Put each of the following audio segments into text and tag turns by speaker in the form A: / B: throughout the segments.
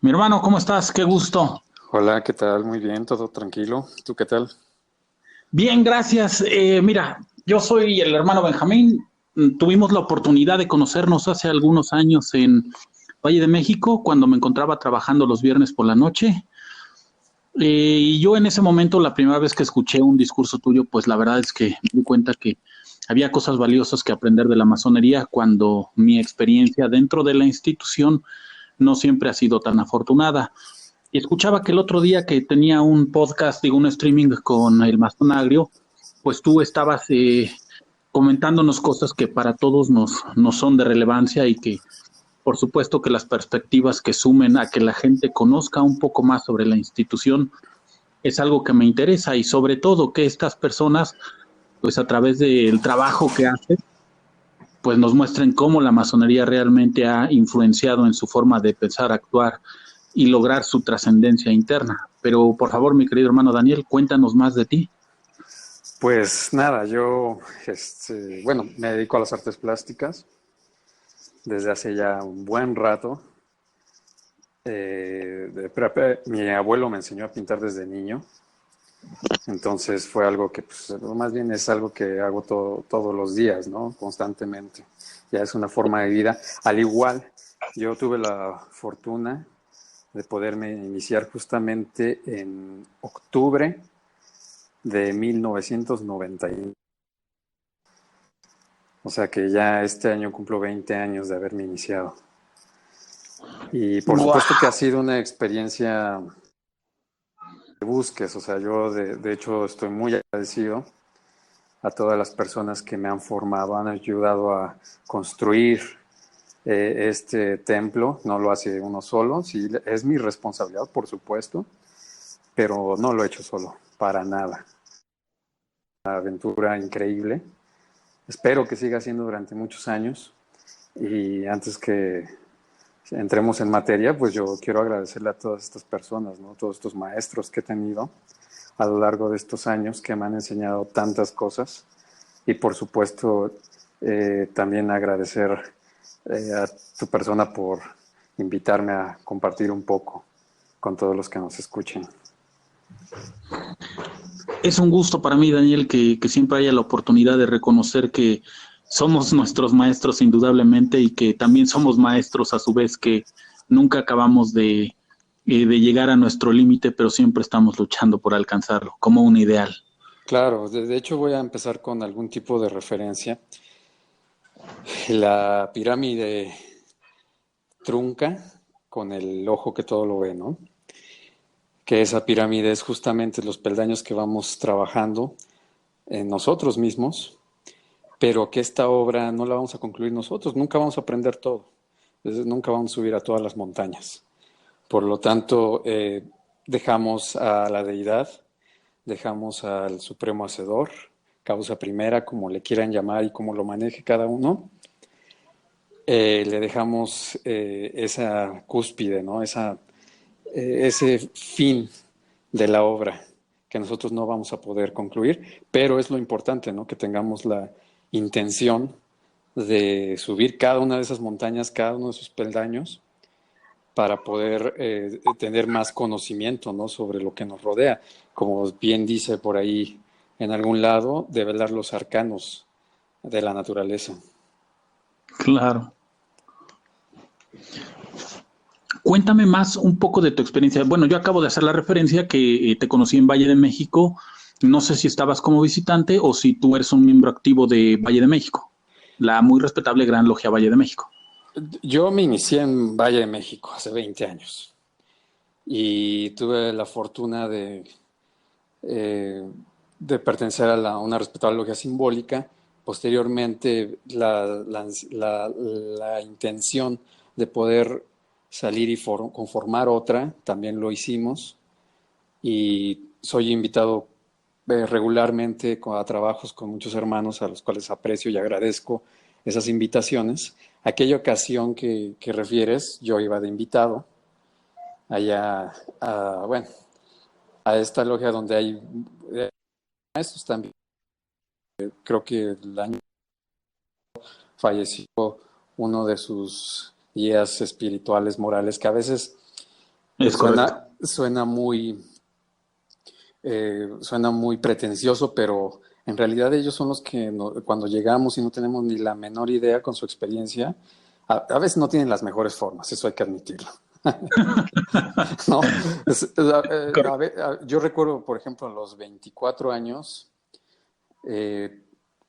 A: Mi hermano, ¿cómo estás? Qué gusto.
B: Hola, ¿qué tal? Muy bien, todo tranquilo. ¿Tú qué tal?
A: Bien, gracias. Mira, yo soy el hermano Benjamín. Tuvimos la oportunidad de conocernos hace algunos años en Valle de México, cuando me encontraba trabajando los viernes por la noche. Y yo en ese momento, la primera vez que escuché un discurso tuyo, pues la verdad es que me di cuenta que había cosas valiosas que aprender de la masonería cuando mi experiencia dentro de la institución no siempre ha sido tan afortunada. Y escuchaba que el otro día que tenía un podcast, digo, un streaming con el Masón Agrio, pues tú estabas comentándonos cosas que para todos nos son de relevancia y que por supuesto que las perspectivas que sumen a que la gente conozca un poco más sobre la institución es algo que me interesa y sobre todo que estas personas, pues a través del trabajo que hacen, pues nos muestren cómo la masonería realmente ha influenciado en su forma de pensar, actuar y lograr su trascendencia interna. Pero por favor, mi querido hermano Daniel, cuéntanos más de ti.
B: Pues nada, yo, bueno, me dedico a las artes plásticas desde hace ya un buen rato. Mi abuelo me enseñó a pintar desde niño, entonces fue algo que, pues, más bien es algo que hago todos los días, ¿no? Constantemente. Ya es una forma de vida. Al igual, yo tuve la fortuna de poderme iniciar justamente en octubre de 1990. O sea que ya este año cumplo 20 años de haberme iniciado. Y por
A: Wow.
B: supuesto que ha sido una experiencia de búsquedas. O sea, yo de hecho estoy muy agradecido a todas las personas que me han formado, han ayudado a construir este templo. No lo hace uno solo. Sí, es mi responsabilidad, por supuesto, pero no lo he hecho solo, para nada. Una aventura increíble. Espero que siga siendo durante muchos años. Y antes que entremos en materia, pues yo quiero agradecerle a todas estas personas, ¿no? Todos estos maestros que he tenido a lo largo de estos años que me han enseñado tantas cosas. Y por supuesto, también agradecer a tu persona por invitarme a compartir un poco con todos los que nos escuchen.
A: Es un gusto para mí, Daniel, que siempre haya la oportunidad de reconocer que somos nuestros maestros indudablemente y que también somos maestros a su vez que nunca acabamos de llegar a nuestro límite, pero siempre estamos luchando por alcanzarlo, como un ideal.
B: Claro, de hecho voy a empezar con algún tipo de referencia. La pirámide trunca con el ojo que todo lo ve, ¿no? Que esa pirámide es justamente los peldaños que vamos trabajando en nosotros mismos, pero que esta obra no la vamos a concluir nosotros, nunca vamos a aprender todo, nunca vamos a subir a todas las montañas. Por lo tanto, dejamos a la deidad, dejamos al supremo hacedor, causa primera, como le quieran llamar y como lo maneje cada uno, le dejamos esa cúspide, ¿no? Ese fin de la obra que nosotros no vamos a poder concluir, pero es lo importante, ¿no? Que tengamos la intención de subir cada una de esas montañas, cada uno de esos peldaños, para poder tener más conocimiento, ¿no? Sobre lo que nos rodea. Como bien dice por ahí en algún lado, develar los arcanos de la naturaleza.
A: Claro. Cuéntame más un poco de tu experiencia. Bueno, yo acabo de hacer la referencia que te conocí en Valle de México. No sé si estabas como visitante o si tú eres un miembro activo de Valle de México, la muy respetable Gran Logia Valle de México.
B: Yo me inicié en Valle de México hace 20 años y tuve la fortuna eh, de pertenecer a una respetable logia simbólica. Posteriormente, la intención de poder salir y conformar otra, también lo hicimos y soy invitado regularmente a trabajos con muchos hermanos a los cuales aprecio y agradezco esas invitaciones. Aquella ocasión que refieres, yo iba de invitado allá, bueno, a esta logia donde hay maestros también. Creo que el año falleció uno de sus guías espirituales, morales, que a veces que
A: Es correcto.
B: suena muy pretencioso, pero en realidad ellos son los que cuando llegamos y no tenemos ni la menor idea con su experiencia, a veces no tienen las mejores formas, eso hay que admitirlo. No,
A: Correcto.
B: yo recuerdo, por ejemplo, a los 24 años, eh,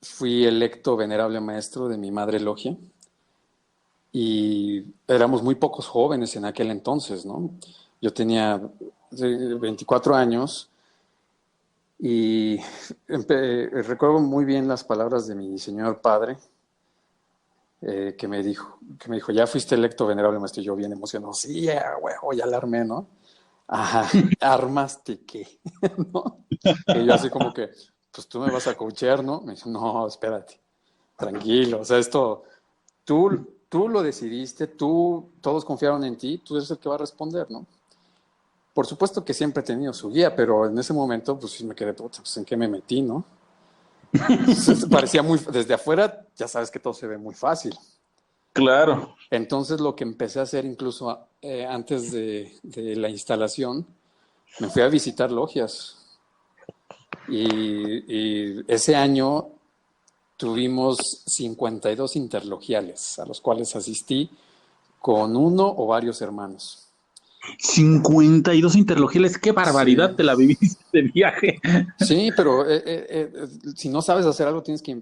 B: fui electo venerable maestro de mi madre logia y éramos muy pocos jóvenes en aquel entonces, ¿no? Yo tenía 24 años y recuerdo muy bien las palabras de mi señor padre, que me dijo, ya fuiste electo venerable maestro, y yo bien emocionado, sí, huevo, ya la armé, ¿no? Ajá, ¿armaste qué? ¿No? Y yo así como que, pues tú me vas a coachear, ¿no? Me dice, no, espérate, tranquilo, o sea, esto, tú lo decidiste, todos confiaron en ti, tú eres el que va a responder, ¿no? Por supuesto que siempre he tenido su guía, pero en ese momento, pues sí me quedé, puta, pues en qué me metí, ¿no? Parecía desde afuera, ya sabes que todo se ve muy fácil.
A: Claro.
B: Entonces lo que empecé a hacer incluso antes de la instalación, me fui a visitar logias y ese año tuvimos 52 interlogiales a los cuales asistí con uno o varios hermanos.
A: 52 interlogiales, qué barbaridad
B: Sí,
A: te la viviste de viaje.
B: sí, pero si no sabes hacer algo tienes que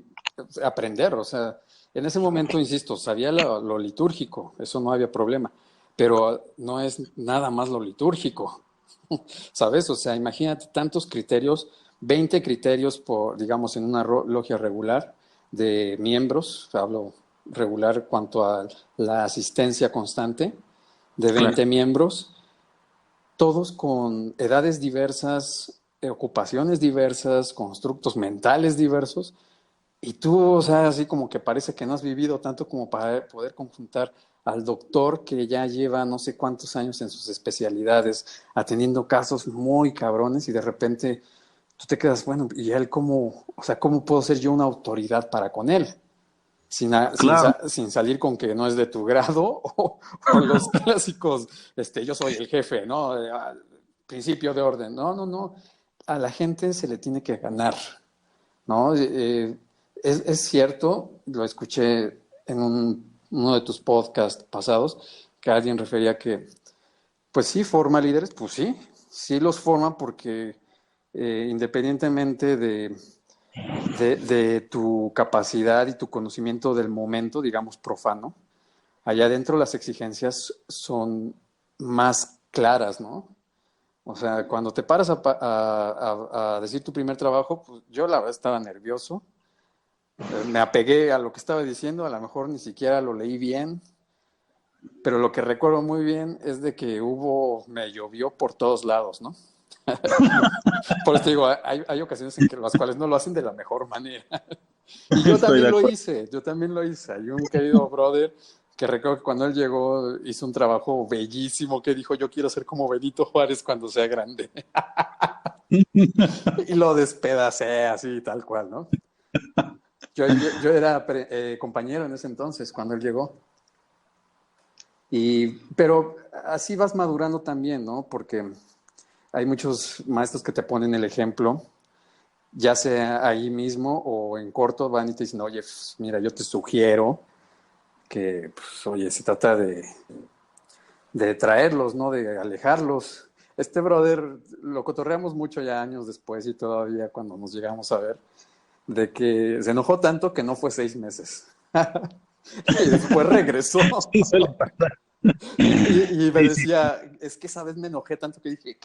B: aprender. O sea, en ese momento, insisto, sabía lo litúrgico, eso no había problema, pero no es nada más lo litúrgico, ¿sabes? O sea, imagínate tantos criterios, 20 criterios por, digamos, en una logia regular de miembros, hablo regular cuanto a la asistencia constante de
A: Claro.
B: 20 miembros, todos con edades diversas, ocupaciones diversas, constructos mentales diversos, y tú, o sea, así como que parece que no has vivido tanto como para poder conjuntar al doctor que ya lleva no sé cuántos años en sus especialidades, atendiendo casos muy cabrones y de repente tú te quedas, bueno, ¿y él cómo, o sea, cómo puedo ser yo una autoridad para con él?
A: Claro.
B: Sin salir con que no es de tu grado o los clásicos, yo soy el jefe, ¿no? Principio de orden. No, no, no. A la gente se le tiene que ganar, ¿no? Es cierto, lo escuché en uno de tus podcasts pasados, que alguien refería que, pues sí, forma líderes, pues sí los forma porque independientemente de tu capacidad y tu conocimiento del momento, digamos, profano, allá adentro las exigencias son más claras, ¿no? O sea, cuando te paras a decir tu primer trabajo, pues yo la verdad estaba nervioso, me apegué a lo que estaba diciendo, a lo mejor ni siquiera lo leí bien, pero lo que recuerdo muy bien es de que me llovió por todos lados, ¿no? Por eso te digo, hay ocasiones en que las cuales no lo hacen de la mejor manera. Y
A: Estoy de acuerdo.
B: yo también lo hice. Hay un querido brother que recuerdo que cuando él llegó hizo un trabajo bellísimo que dijo, yo quiero ser como Benito Juárez cuando sea grande. Y lo despedacé así, tal cual, ¿no? Yo era compañero en ese entonces cuando él llegó. Pero así vas madurando también, ¿no? Porque hay muchos maestros que te ponen el ejemplo, ya sea ahí mismo o en corto van y te dicen, oye, pues, mira, yo te sugiero que, pues, oye, se trata de traerlos, ¿no? De alejarlos. Este brother lo cotorreamos mucho ya años después y todavía cuando nos llegamos a ver, de que se enojó tanto que no fue 6 meses. Y después regresó.
A: Sí, suele pasar.
B: Y me
A: Sí, sí.
B: decía, es que esa vez me enojé tanto que dije,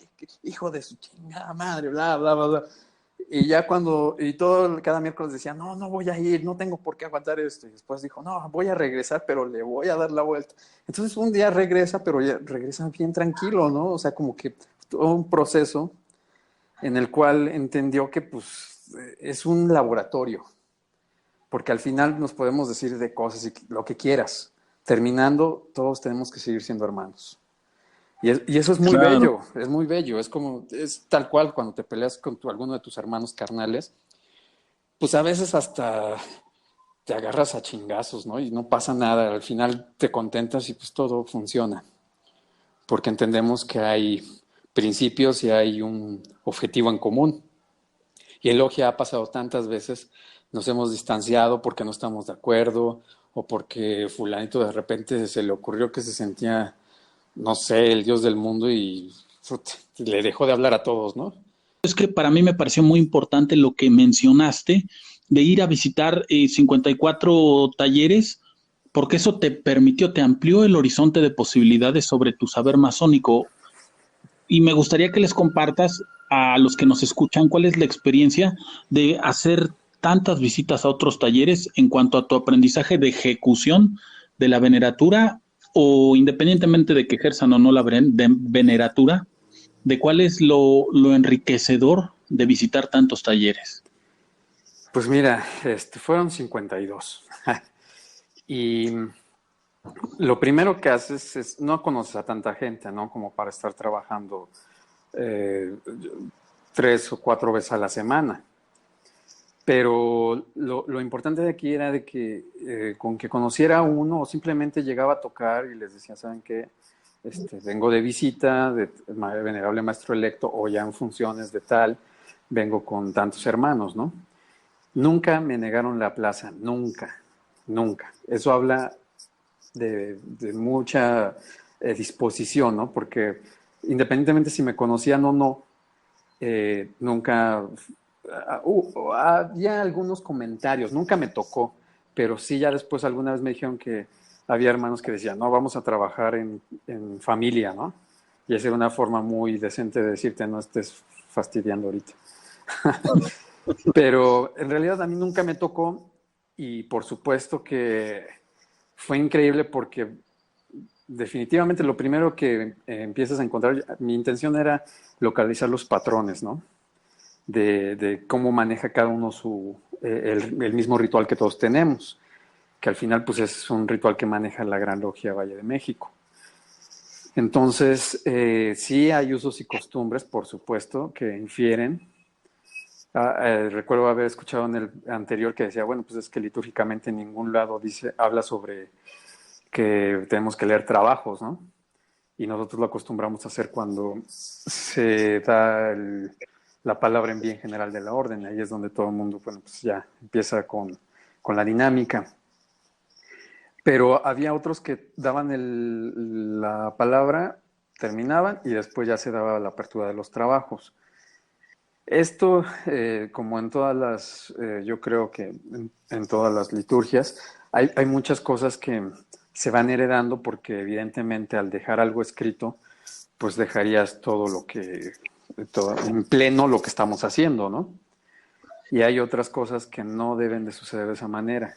B: hijo de su chingada madre, bla, bla, bla, bla. Y ya cada miércoles decía, no, no voy a ir, no tengo por qué aguantar esto. Y después dijo, no, voy a regresar, pero le voy a dar la vuelta. Entonces un día regresa, pero ya regresa bien tranquilo, ¿no? O sea, como que todo un proceso en el cual entendió que pues es un laboratorio, porque al final nos podemos decir de cosas y lo que quieras. Terminando, todos tenemos que seguir siendo hermanos. Y eso
A: Claro.
B: es muy bello, es tal cual cuando te peleas con alguno de tus hermanos carnales, pues a veces hasta te agarras a chingazos, ¿no? Y no pasa nada, al final te contentas y pues todo funciona. porque entendemos que hay principios y hay un objetivo en común. Y en logia ha pasado tantas veces, nos hemos distanciado porque no estamos de acuerdo o porque fulanito de repente se le ocurrió que se sentía, no sé, el dios del mundo y le dejó de hablar a todos, ¿no?
A: Es que para mí me pareció muy importante lo que mencionaste de ir a visitar 54 talleres, porque eso te permitió, te amplió el horizonte de posibilidades sobre tu saber masónico. Y me gustaría que les compartas a los que nos escuchan cuál es la experiencia de hacer tantas visitas a otros talleres en cuanto a tu aprendizaje de ejecución de la veneratura o independientemente de que ejerzan o no la veneratura, de cuál es lo enriquecedor de visitar tantos talleres.
B: Pues mira, fueron 52. Y lo primero que haces es, no conoces a tanta gente, ¿no? Como para estar trabajando eh, 3 o 4 veces a la semana. Pero lo importante de aquí era de que con que conociera a uno o simplemente llegaba a tocar y les decía, ¿saben qué? Vengo de visita, de venerable maestro electo, o ya en funciones de tal, vengo con tantos hermanos, ¿no? Nunca me negaron la plaza, nunca, nunca. Eso habla de mucha disposición, ¿no? Porque independientemente si me conocían o no, nunca había algunos comentarios, nunca me tocó, pero sí ya después alguna vez me dijeron que había hermanos que decían, no, vamos a trabajar en familia, ¿no? Y esa era una forma muy decente de decirte, no estés fastidiando ahorita. Pero en realidad a mí nunca me tocó y por supuesto que fue increíble porque definitivamente lo primero que empiezas a encontrar, mi intención era localizar los patrones, ¿no? De cómo maneja cada uno el mismo ritual que todos tenemos, que al final pues es un ritual que maneja la Gran Logia Valle de México. Entonces, sí hay usos y costumbres, por supuesto, que infieren. Recuerdo haber escuchado en el anterior que decía, bueno, pues es que litúrgicamente en ningún lado habla sobre que tenemos que leer trabajos, ¿no? Y nosotros lo acostumbramos a hacer cuando se da la palabra en bien general de la orden. Ahí es donde todo el mundo, bueno, pues ya empieza con la dinámica. Pero había otros que daban la palabra, terminaban y después ya se daba la apertura de los trabajos. Esto, como en todas yo creo que en todas las liturgias, hay muchas cosas que se van heredando porque evidentemente al dejar algo escrito, pues dejarías todo en pleno lo que estamos haciendo, ¿no? Y hay otras cosas que no deben de suceder de esa manera.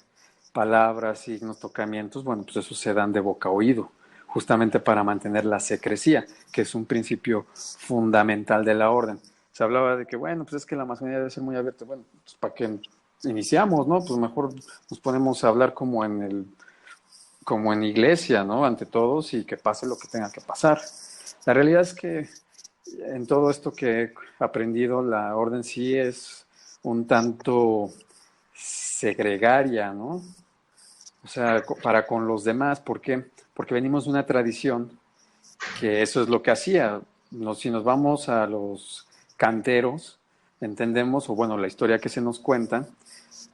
B: Palabras, signos, tocamientos, bueno, pues eso se dan de boca a oído, justamente para mantener la secrecía, que es un principio fundamental de la orden. Se hablaba de que, bueno, pues es que la masonería debe ser muy abierta. Bueno, pues para que iniciamos, ¿no? Pues mejor nos ponemos a hablar como en iglesia, ¿no? Ante todos y que pase lo que tenga que pasar. La realidad es que en todo esto que he aprendido, la orden sí es un tanto segregaria, ¿no? O sea, para con los demás. ¿Por qué? Porque venimos de una tradición que eso es lo que hacía. Si nos vamos a los canteros, entendemos, o bueno, la historia que se nos cuenta,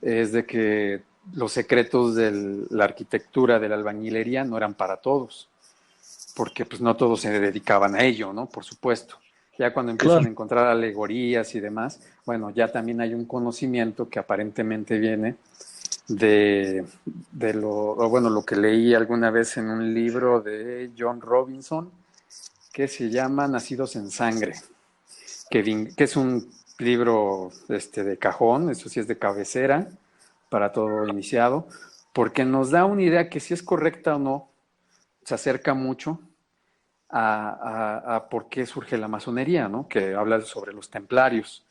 B: es de que los secretos de la arquitectura, de la albañilería, no eran para todos, porque pues no todos se dedicaban a ello, ¿no? Por supuesto. Ya cuando empiezan
A: Claro.
B: a encontrar alegorías y demás, bueno, ya también hay un conocimiento que aparentemente viene lo que leí alguna vez en un libro de John Robinson, que se llama Nacidos en Sangre, que es un libro de cajón, eso sí es de cabecera para todo iniciado, porque nos da una idea que si es correcta o no, se acerca mucho a por qué surge la masonería, ¿no? Que habla sobre los templarios,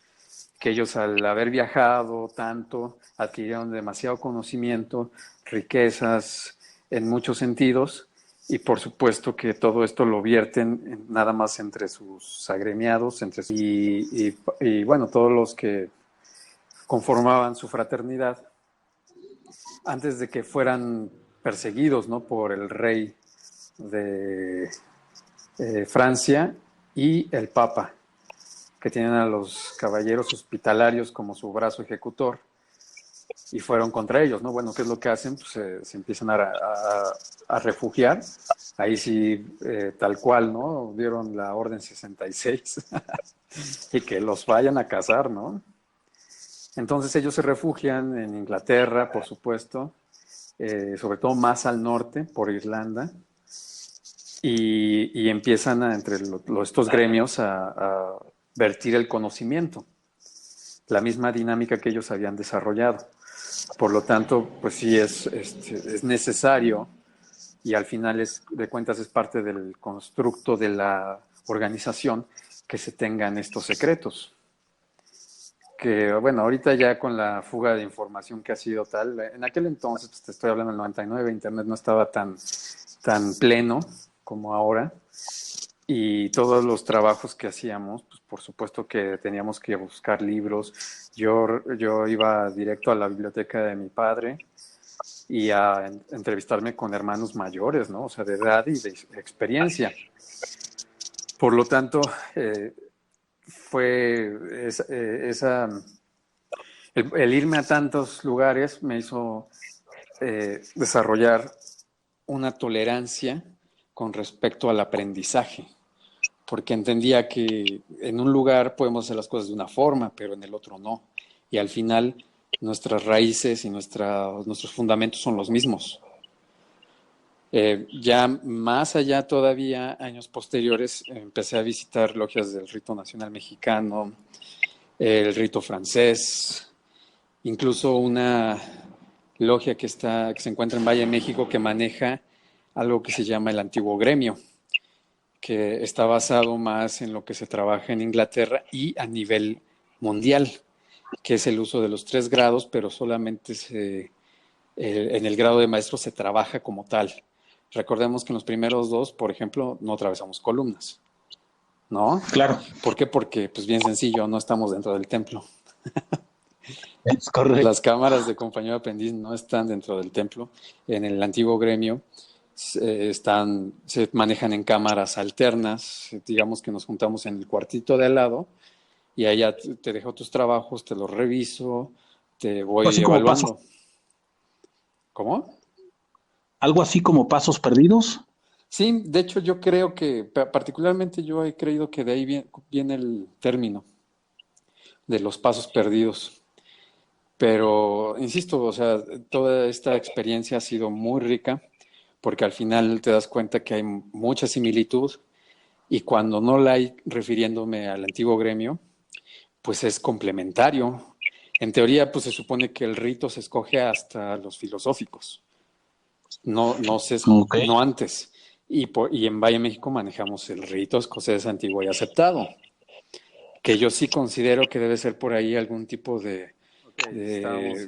B: que ellos al haber viajado tanto, adquirieron demasiado conocimiento, riquezas en muchos sentidos, y por supuesto que todo esto lo vierten nada más entre sus agremiados, y bueno, todos los que conformaban su fraternidad, antes de que fueran perseguidos, ¿no? Por el rey de Francia y el Papa, que tienen a los caballeros hospitalarios como su brazo ejecutor, y fueron contra ellos, ¿no? Bueno, ¿qué es lo que hacen? Pues se empiezan a refugiar. Ahí sí, tal cual, ¿no? Dieron la Orden 66 y que los vayan a cazar, ¿no? Entonces ellos se refugian en Inglaterra, por supuesto, sobre todo más al norte, por Irlanda, y empiezan entre estos gremios a vertir el conocimiento, la misma dinámica que ellos habían desarrollado. Por lo tanto, pues sí es necesario, y al final de cuentas es parte del constructo de la organización, que se tengan estos secretos. Que bueno, ahorita ya con la fuga de información que ha sido tal, en aquel entonces, pues te estoy hablando del 99, Internet no estaba tan pleno como ahora, y todos los trabajos que hacíamos, pues por supuesto que teníamos que buscar libros. Yo iba directo a la biblioteca de mi padre y a entrevistarme con hermanos mayores, ¿no? O sea, de edad y de experiencia. Por lo tanto, fue el irme a tantos lugares me hizo desarrollar una tolerancia con respecto al aprendizaje, porque entendía que en un lugar podemos hacer las cosas de una forma, pero en el otro no. Y al final nuestras raíces y nuestros fundamentos son los mismos. Ya más allá todavía, años posteriores, empecé a visitar logias del rito nacional mexicano, el rito francés, incluso una logia que se encuentra en Valle de México, que maneja algo que se llama el antiguo gremio, que está basado más en lo que se trabaja en Inglaterra y a nivel mundial, que es el uso de los 3 grados, pero solamente en el grado de maestro se trabaja como tal. Recordemos que en los primeros 2, por ejemplo, no atravesamos columnas, ¿no?
A: Claro.
B: ¿Por qué? Porque, pues bien sencillo, no estamos dentro del templo.
A: Es correcto.
B: Las cámaras de compañero aprendiz no están dentro del templo. En el antiguo gremio se manejan en cámaras alternas. Digamos que nos juntamos en el cuartito de al lado y allá te dejo tus trabajos, te los reviso, te voy
A: Así como pasos,
B: evaluando. ¿Cómo?
A: algo así como pasos perdidos.
B: Sí, de hecho yo creo que, particularmente yo he creído que de ahí viene el término de los pasos perdidos. Pero, insisto, o sea, toda esta experiencia ha sido muy rica porque al final te das cuenta que hay mucha similitud, y cuando no la hay, refiriéndome al antiguo gremio, pues es complementario. En teoría, pues se supone que el rito se escoge hasta los filosóficos,
A: Ok.
B: no antes. Y en Valle México manejamos el rito escocés antiguo y aceptado, que yo sí considero que debe ser por ahí algún tipo que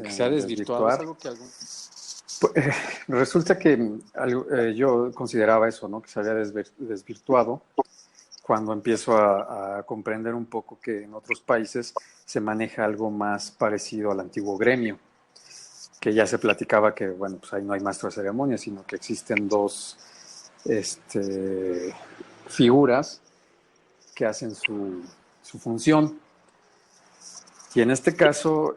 B: se ha desvirtuado. Es algo que resulta que yo consideraba eso, ¿no? Que se había desvirtuado, cuando empiezo a comprender un poco que en otros países se maneja algo más parecido al antiguo gremio, que ya se platicaba que, bueno, pues ahí no hay maestro de ceremonia, sino que existen 2 figuras que hacen su función. Y en este caso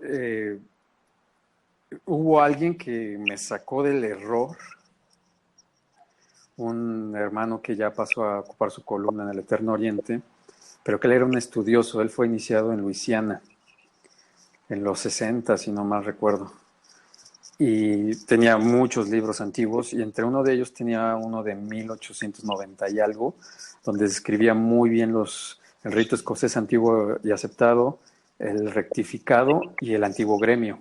B: hubo alguien que me sacó del error, un hermano que ya pasó a ocupar su columna en el Eterno Oriente, pero que él era un estudioso. Él fue iniciado en Luisiana en los 60, si no mal recuerdo, y tenía muchos libros antiguos, y entre uno de ellos tenía uno de 1890 y algo, donde describía muy bien el rito escocés antiguo y aceptado, el rectificado y el antiguo gremio.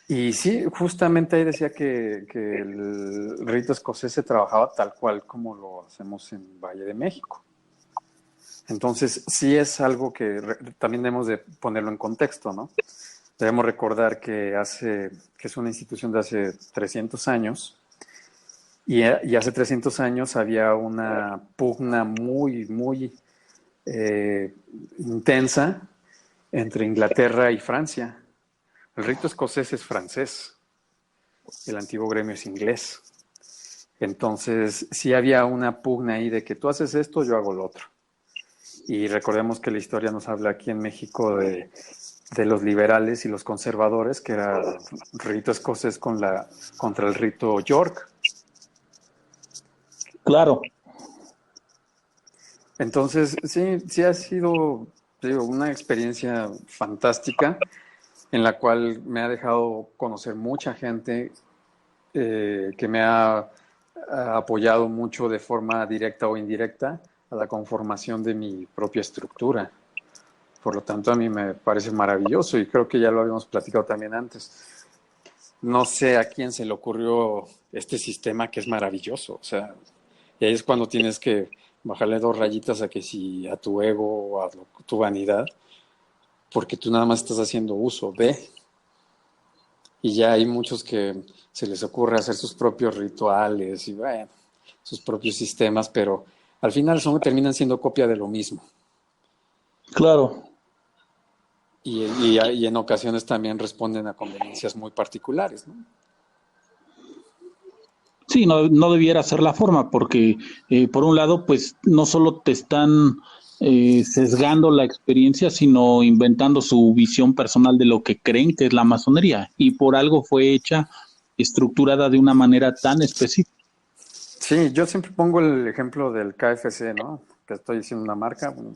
B: Y sí, justamente ahí decía que el rito escocés se trabajaba tal cual como lo hacemos en Valle de México. Entonces, sí es algo que también debemos de ponerlo en contexto, ¿no? Debemos recordar que es una institución de hace 300 años, y hace 300 años había una pugna muy, muy intensa entre Inglaterra y Francia. El rito escocés es francés, el antiguo gremio es inglés. Entonces, sí había una pugna ahí de que tú haces esto, yo hago lo otro. Y recordemos que la historia nos habla aquí en México de los liberales y los conservadores, que era rito escocés contra el rito York.
A: Claro.
B: Entonces, sí ha sido, digo, una experiencia fantástica en la cual me ha dejado conocer mucha gente que me ha apoyado mucho de forma directa o indirecta a la conformación de mi propia estructura. Por lo tanto, a mí me parece maravilloso y creo que ya lo habíamos platicado también antes. No sé a quién se le ocurrió este sistema que es maravilloso. O sea, y ahí es cuando tienes que bajarle 2 rayitas a que si a tu ego o a tu vanidad, porque tú nada más estás haciendo uso de. Y ya hay muchos que se les ocurre hacer sus propios rituales y bueno, sus propios sistemas, pero al final terminan siendo copia de lo mismo.
A: Claro.
B: Y en ocasiones también responden a conveniencias muy particulares, ¿no?
A: Sí, no, no debiera ser la forma, porque por un lado, pues no solo te están sesgando la experiencia, sino inventando su visión personal de lo que creen que es la masonería. Y por algo fue hecha, estructurada de una manera tan específica.
B: Sí, yo siempre pongo el ejemplo del KFC, ¿no? Que estoy diciendo una marca, bueno,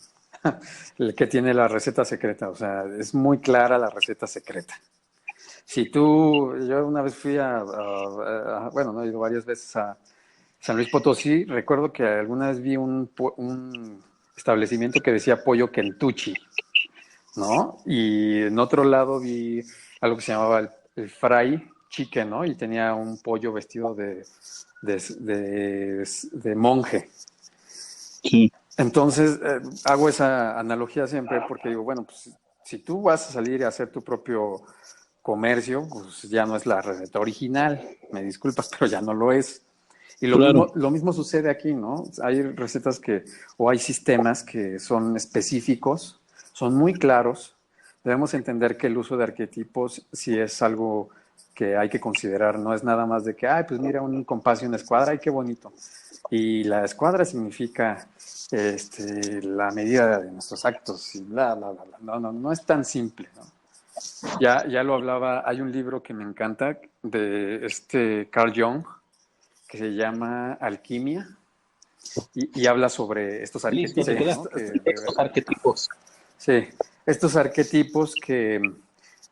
B: el que tiene la receta secreta, o sea, es muy clara la receta secreta. Si yo una vez fui bueno, no he ido varias veces a San Luis Potosí, recuerdo que alguna vez vi un establecimiento que decía pollo Kentucky, ¿no? Y en otro lado vi algo que se llamaba el fry chicken, ¿no? Y tenía un pollo vestido de monje.
A: Sí,
B: Entonces, hago esa analogía siempre porque digo, bueno, pues si tú vas a salir a hacer tu propio comercio, pues ya no es la receta original, me disculpas, pero ya no lo es. Y
A: claro.
B: lo mismo sucede aquí, ¿no? Hay recetas o hay sistemas que son específicos, son muy claros. Debemos entender que el uso de arquetipos sí es algo que hay que considerar, no es nada más de que, ay, pues mira, un compás y una escuadra, ay, qué bonito. Y la escuadra significa la medida de nuestros actos y bla, bla, bla, bla. No, no, no es tan simple, ¿no? Ya lo hablaba, hay un libro que me encanta de Carl Jung que se llama Alquimia y habla sobre estos
A: Listo, te
B: arquetipos, ¿no?
A: quedaste. Estos arquetipos.
B: Sí, estos arquetipos que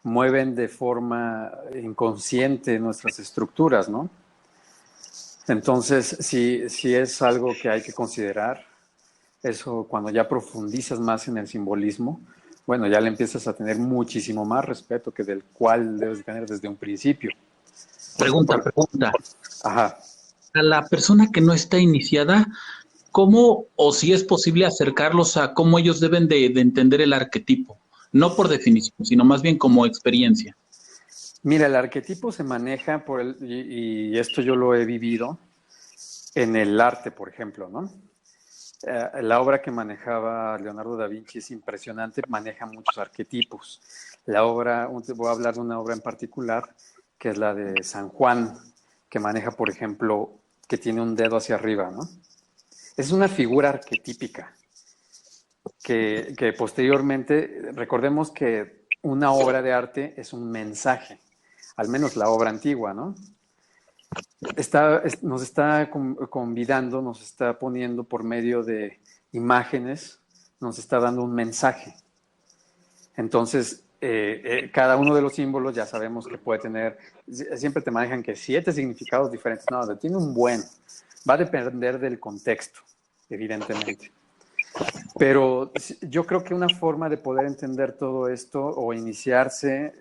B: mueven de forma inconsciente nuestras estructuras, ¿no? Entonces, sí es algo que hay que considerar. Eso, cuando ya profundizas más en el simbolismo, bueno, ya le empiezas a tener muchísimo más respeto que del cual debes tener desde un principio. Por-
A: Pregunta.
B: Ajá.
A: A la persona que no está iniciada, ¿cómo o si es posible acercarlos a cómo ellos deben de entender el arquetipo? No por definición, sino más bien como experiencia.
B: Mira, el arquetipo se maneja y esto yo lo he vivido en el arte, por ejemplo, ¿no? La obra que manejaba Leonardo da Vinci es impresionante, maneja muchos arquetipos. Voy a hablar de una obra en particular, que es la de San Juan, que maneja, por ejemplo, que tiene un dedo hacia arriba, ¿no? Es una figura arquetípica que posteriormente, recordemos que una obra de arte es un mensaje, al menos la obra antigua, ¿no? Nos está convidando, nos está poniendo por medio de imágenes, nos está dando un mensaje. Entonces, cada uno de los símbolos ya sabemos que puede tener, siempre te manejan que 7 significados diferentes. No, tiene un buen. Va a depender del contexto, evidentemente. Pero yo creo que una forma de poder entender todo esto o iniciarse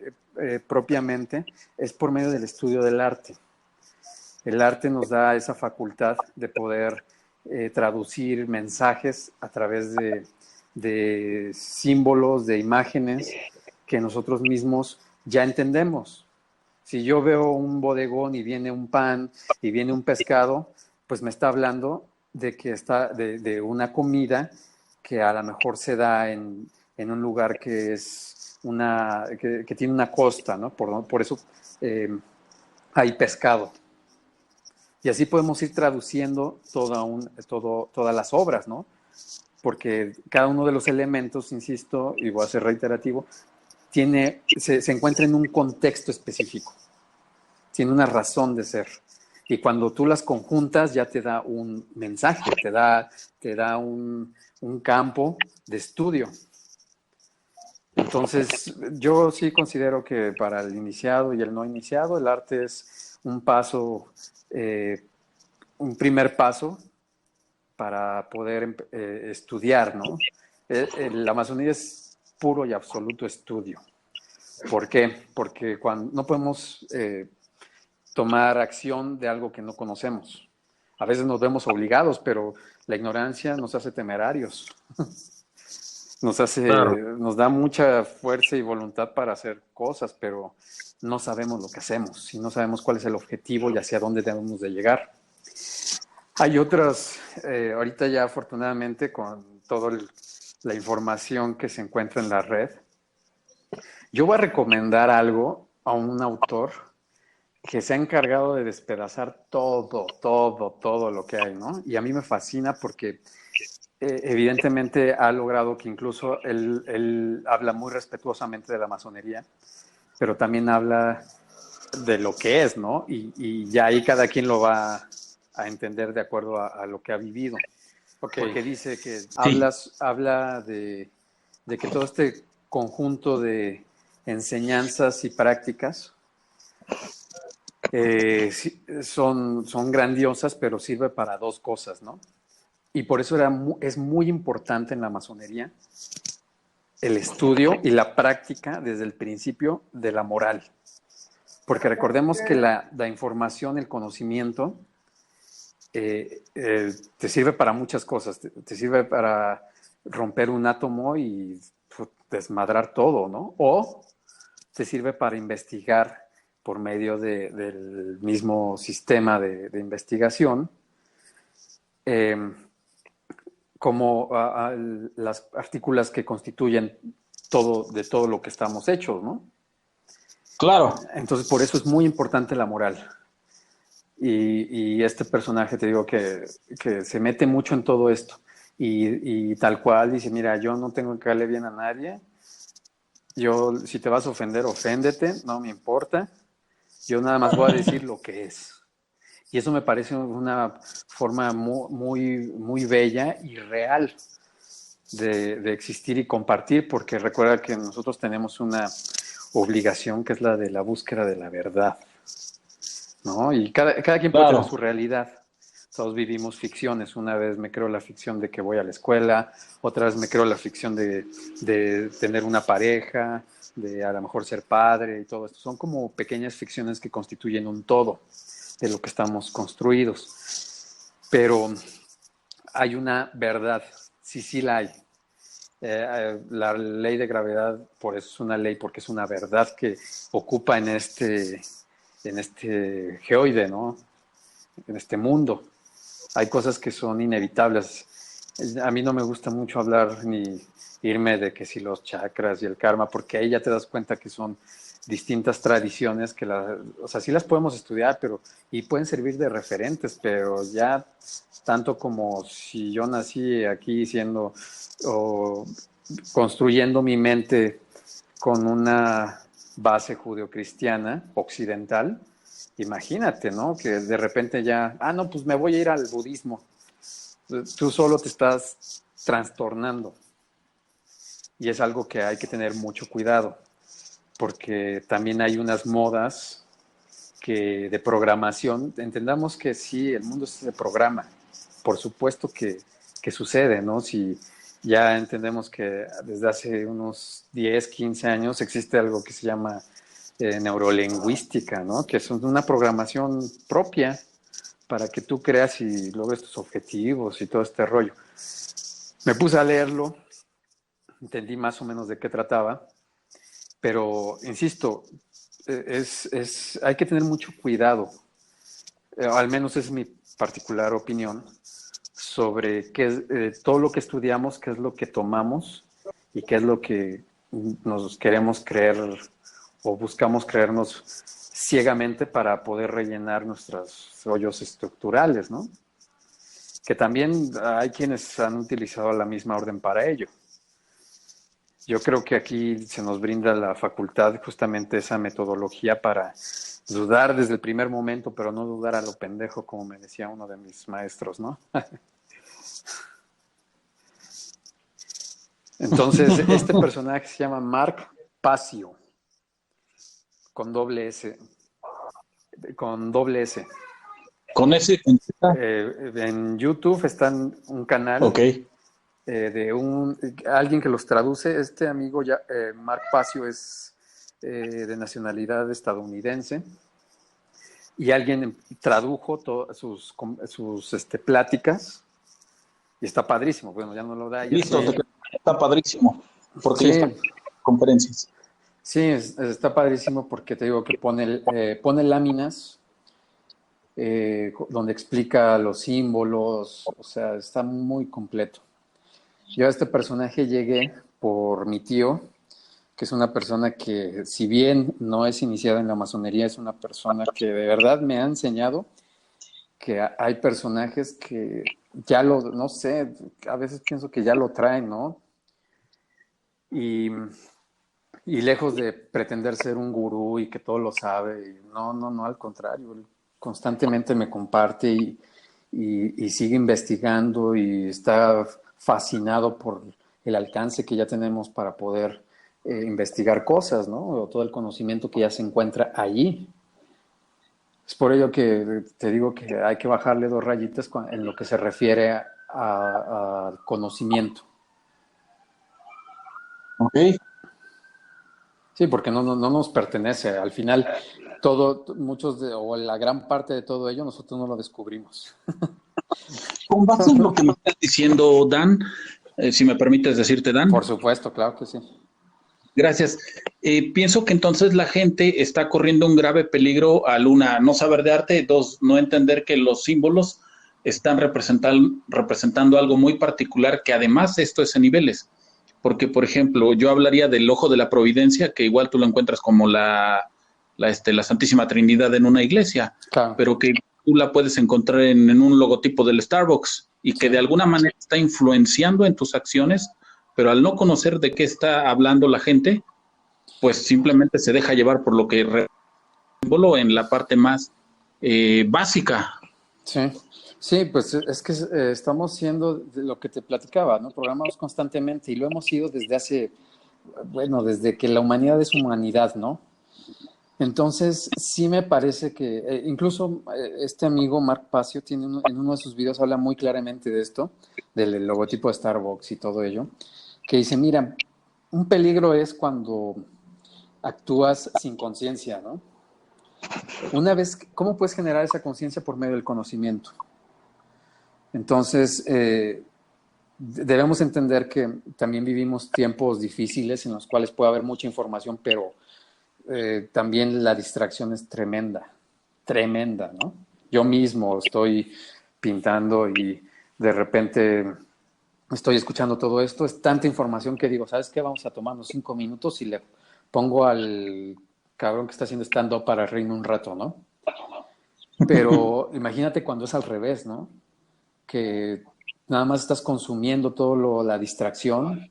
B: propiamente es por medio del estudio del arte. El arte nos da esa facultad de poder traducir mensajes a través de símbolos, de imágenes que nosotros mismos ya entendemos. Si yo veo un bodegón y viene un pan y viene un pescado, pues me está hablando de que está de una comida que a lo mejor se da en un lugar que es que tiene una costa, ¿no? Por eso hay pescado. Y así podemos ir traduciendo todas las obras, ¿no? Porque cada uno de los elementos, insisto, y voy a ser reiterativo, se encuentra en un contexto específico, tiene una razón de ser. Y cuando tú las conjuntas ya te da un mensaje, te da un campo de estudio. Entonces, yo sí considero que para el iniciado y el no iniciado, el arte es un paso, un primer paso para poder estudiar, ¿no? La Amazonía es puro y absoluto estudio. ¿Por qué? Porque no podemos tomar acción de algo que no conocemos. A veces nos vemos obligados, pero la ignorancia nos hace temerarios.
A: Claro.
B: Nos da mucha fuerza y voluntad para hacer cosas, pero no sabemos lo que hacemos y no sabemos cuál es el objetivo y hacia dónde debemos de llegar. Hay otras, ahorita ya afortunadamente con toda la información que se encuentra en la red, yo voy a recomendar algo a un autor que se ha encargado de despedazar todo lo que hay, ¿no? Y a mí me fascina porque evidentemente ha logrado que incluso él habla muy respetuosamente de la masonería, pero también habla de lo que es, ¿no? Y ya ahí cada quien lo va a entender de acuerdo a lo que ha vivido.
C: Ok.
B: Porque dice que
A: Sí,
B: habla de que todo este conjunto de enseñanzas y prácticas son grandiosas, pero sirve para dos cosas, ¿no? Y por eso es muy importante en la masonería el estudio y la práctica desde el principio de la moral. Porque recordemos que la información, el conocimiento, te sirve para muchas cosas. Te sirve para romper un átomo y desmadrar todo, ¿no? O te sirve para investigar por medio del mismo sistema de investigación, como las partículas que constituyen todo lo que estamos hechos, ¿no?
A: claro.
B: Entonces, por eso es muy importante la moral. Y este personaje, te digo, que se mete mucho en todo esto. Y tal cual dice, mira, yo no tengo que darle bien a nadie. Yo, si te vas a ofender, oféndete, no me importa. Yo nada más voy a decir lo que es. Y eso me parece una forma muy bella y real de existir y compartir, porque recuerda que nosotros tenemos una obligación que es la de la búsqueda de la verdad, ¿no? Y cada quien puede tener
A: Claro.
B: su realidad. Todos vivimos ficciones. Una vez me creo la ficción de que voy a la escuela, otra vez me creo la ficción de tener una pareja, de a lo mejor ser padre y todo esto. Son como pequeñas ficciones que constituyen un todo de lo que estamos construidos. Pero hay una verdad, sí la hay. La ley de gravedad, por eso es una ley, porque es una verdad que ocupa en este geoide, ¿no? En este mundo. Hay cosas que son inevitables. A mí no me gusta mucho hablar ni irme de que si los chakras y el karma, porque ahí ya te das cuenta que son distintas tradiciones que o sea, sí las podemos estudiar, y pueden servir de referentes, pero ya tanto como si yo nací aquí o construyendo mi mente con una base judeocristiana occidental, imagínate, ¿no? Que de repente ya, no, pues me voy a ir al budismo. Tú solo te estás trastornando. Y es algo que hay que tener mucho cuidado, porque también hay unas modas de programación. Entendamos que sí, el mundo se programa. Por supuesto que sucede, ¿no? Si ya entendemos que desde hace unos 10, 15 años existe algo que se llama neurolingüística, ¿no? Que es una programación propia para que tú creas y logres tus objetivos y todo este rollo. Me puse a leerlo, entendí más o menos de qué trataba, pero insisto, hay que tener mucho cuidado, al menos es mi particular opinión, sobre todo lo que estudiamos, qué es lo que tomamos y qué es lo que nos queremos creer o buscamos creernos ciegamente para poder rellenar nuestros hoyos estructurales, ¿no? Que también hay quienes han utilizado la misma orden para ello. Yo creo que aquí se nos brinda la facultad, justamente esa metodología para dudar desde el primer momento, pero no dudar a lo pendejo, como me decía uno de mis maestros, ¿no? Entonces, este personaje se llama Mark Passio, con doble S. Con doble S.
A: Con ese.
B: En YouTube está un canal
A: Ok.
B: de alguien que los traduce. Este amigo, Mark Passio, es de nacionalidad estadounidense. Y alguien tradujo todas sus pláticas. Y está padrísimo. Bueno, ya no lo da. Y
A: Listo,
B: así,
A: está padrísimo, porque ya
B: sí,
A: están conferencias.
B: sí, está padrísimo porque te digo que pone láminas donde explica los símbolos, o sea, está muy completo. Yo a este personaje llegué por mi tío, que es una persona que, si bien no es iniciada en la masonería, es una persona que de verdad me ha enseñado que hay personajes que ya no sé, a veces pienso que ya lo traen, ¿no? Y, y lejos de pretender ser un gurú y que todo lo sabe, no, al contrario, él constantemente me comparte y sigue investigando y está fascinado por el alcance que ya tenemos para poder investigar cosas, ¿no? O todo el conocimiento que ya se encuentra allí. Es por ello que te digo que hay que bajarle 2 rayitas en lo que se refiere al conocimiento.
A: Ok.
B: Sí, porque no nos pertenece. Al final, o la gran parte de todo ello, nosotros no lo descubrimos.
A: Con base en lo que me estás diciendo, Dan, si me permites decirte, Dan,
B: Por supuesto, claro que sí.
A: gracias. Pienso que entonces la gente está corriendo un grave peligro al no saber de arte, dos, no entender que los símbolos están representando algo muy particular, que además esto es en niveles. Porque, por ejemplo, yo hablaría del ojo de la providencia, que igual tú lo encuentras como la Santísima Trinidad en una iglesia,
B: Claro,
A: pero que tú la puedes encontrar en un logotipo del Starbucks y que
B: sí.
A: de alguna manera está influenciando en tus acciones, pero al no conocer de qué está hablando la gente, pues simplemente se deja llevar por lo que símbolo en la parte más básica.
B: Sí, sí, pues es que estamos siendo de lo que te platicaba, ¿no? Programados constantemente y lo hemos sido desde bueno, desde que la humanidad es humanidad, ¿no? Entonces, sí me parece que incluso este amigo Mark Passio en uno de sus videos habla muy claramente de esto, del logotipo de Starbucks y todo ello, que dice, mira, un peligro es cuando actúas sin conciencia, ¿no? ¿Cómo puedes generar esa conciencia por medio del conocimiento? Entonces, debemos entender que también vivimos tiempos difíciles en los cuales puede haber mucha información, pero también la distracción es tremenda, tremenda, ¿no? Yo mismo estoy pintando y de repente estoy escuchando todo esto, es tanta información que digo, ¿sabes qué? Vamos a tomarnos 5 minutos y le pongo al cabrón que está haciendo stand-up para reírme un rato, ¿no? Pero imagínate cuando es al revés, ¿no? Que nada más estás consumiendo la distracción.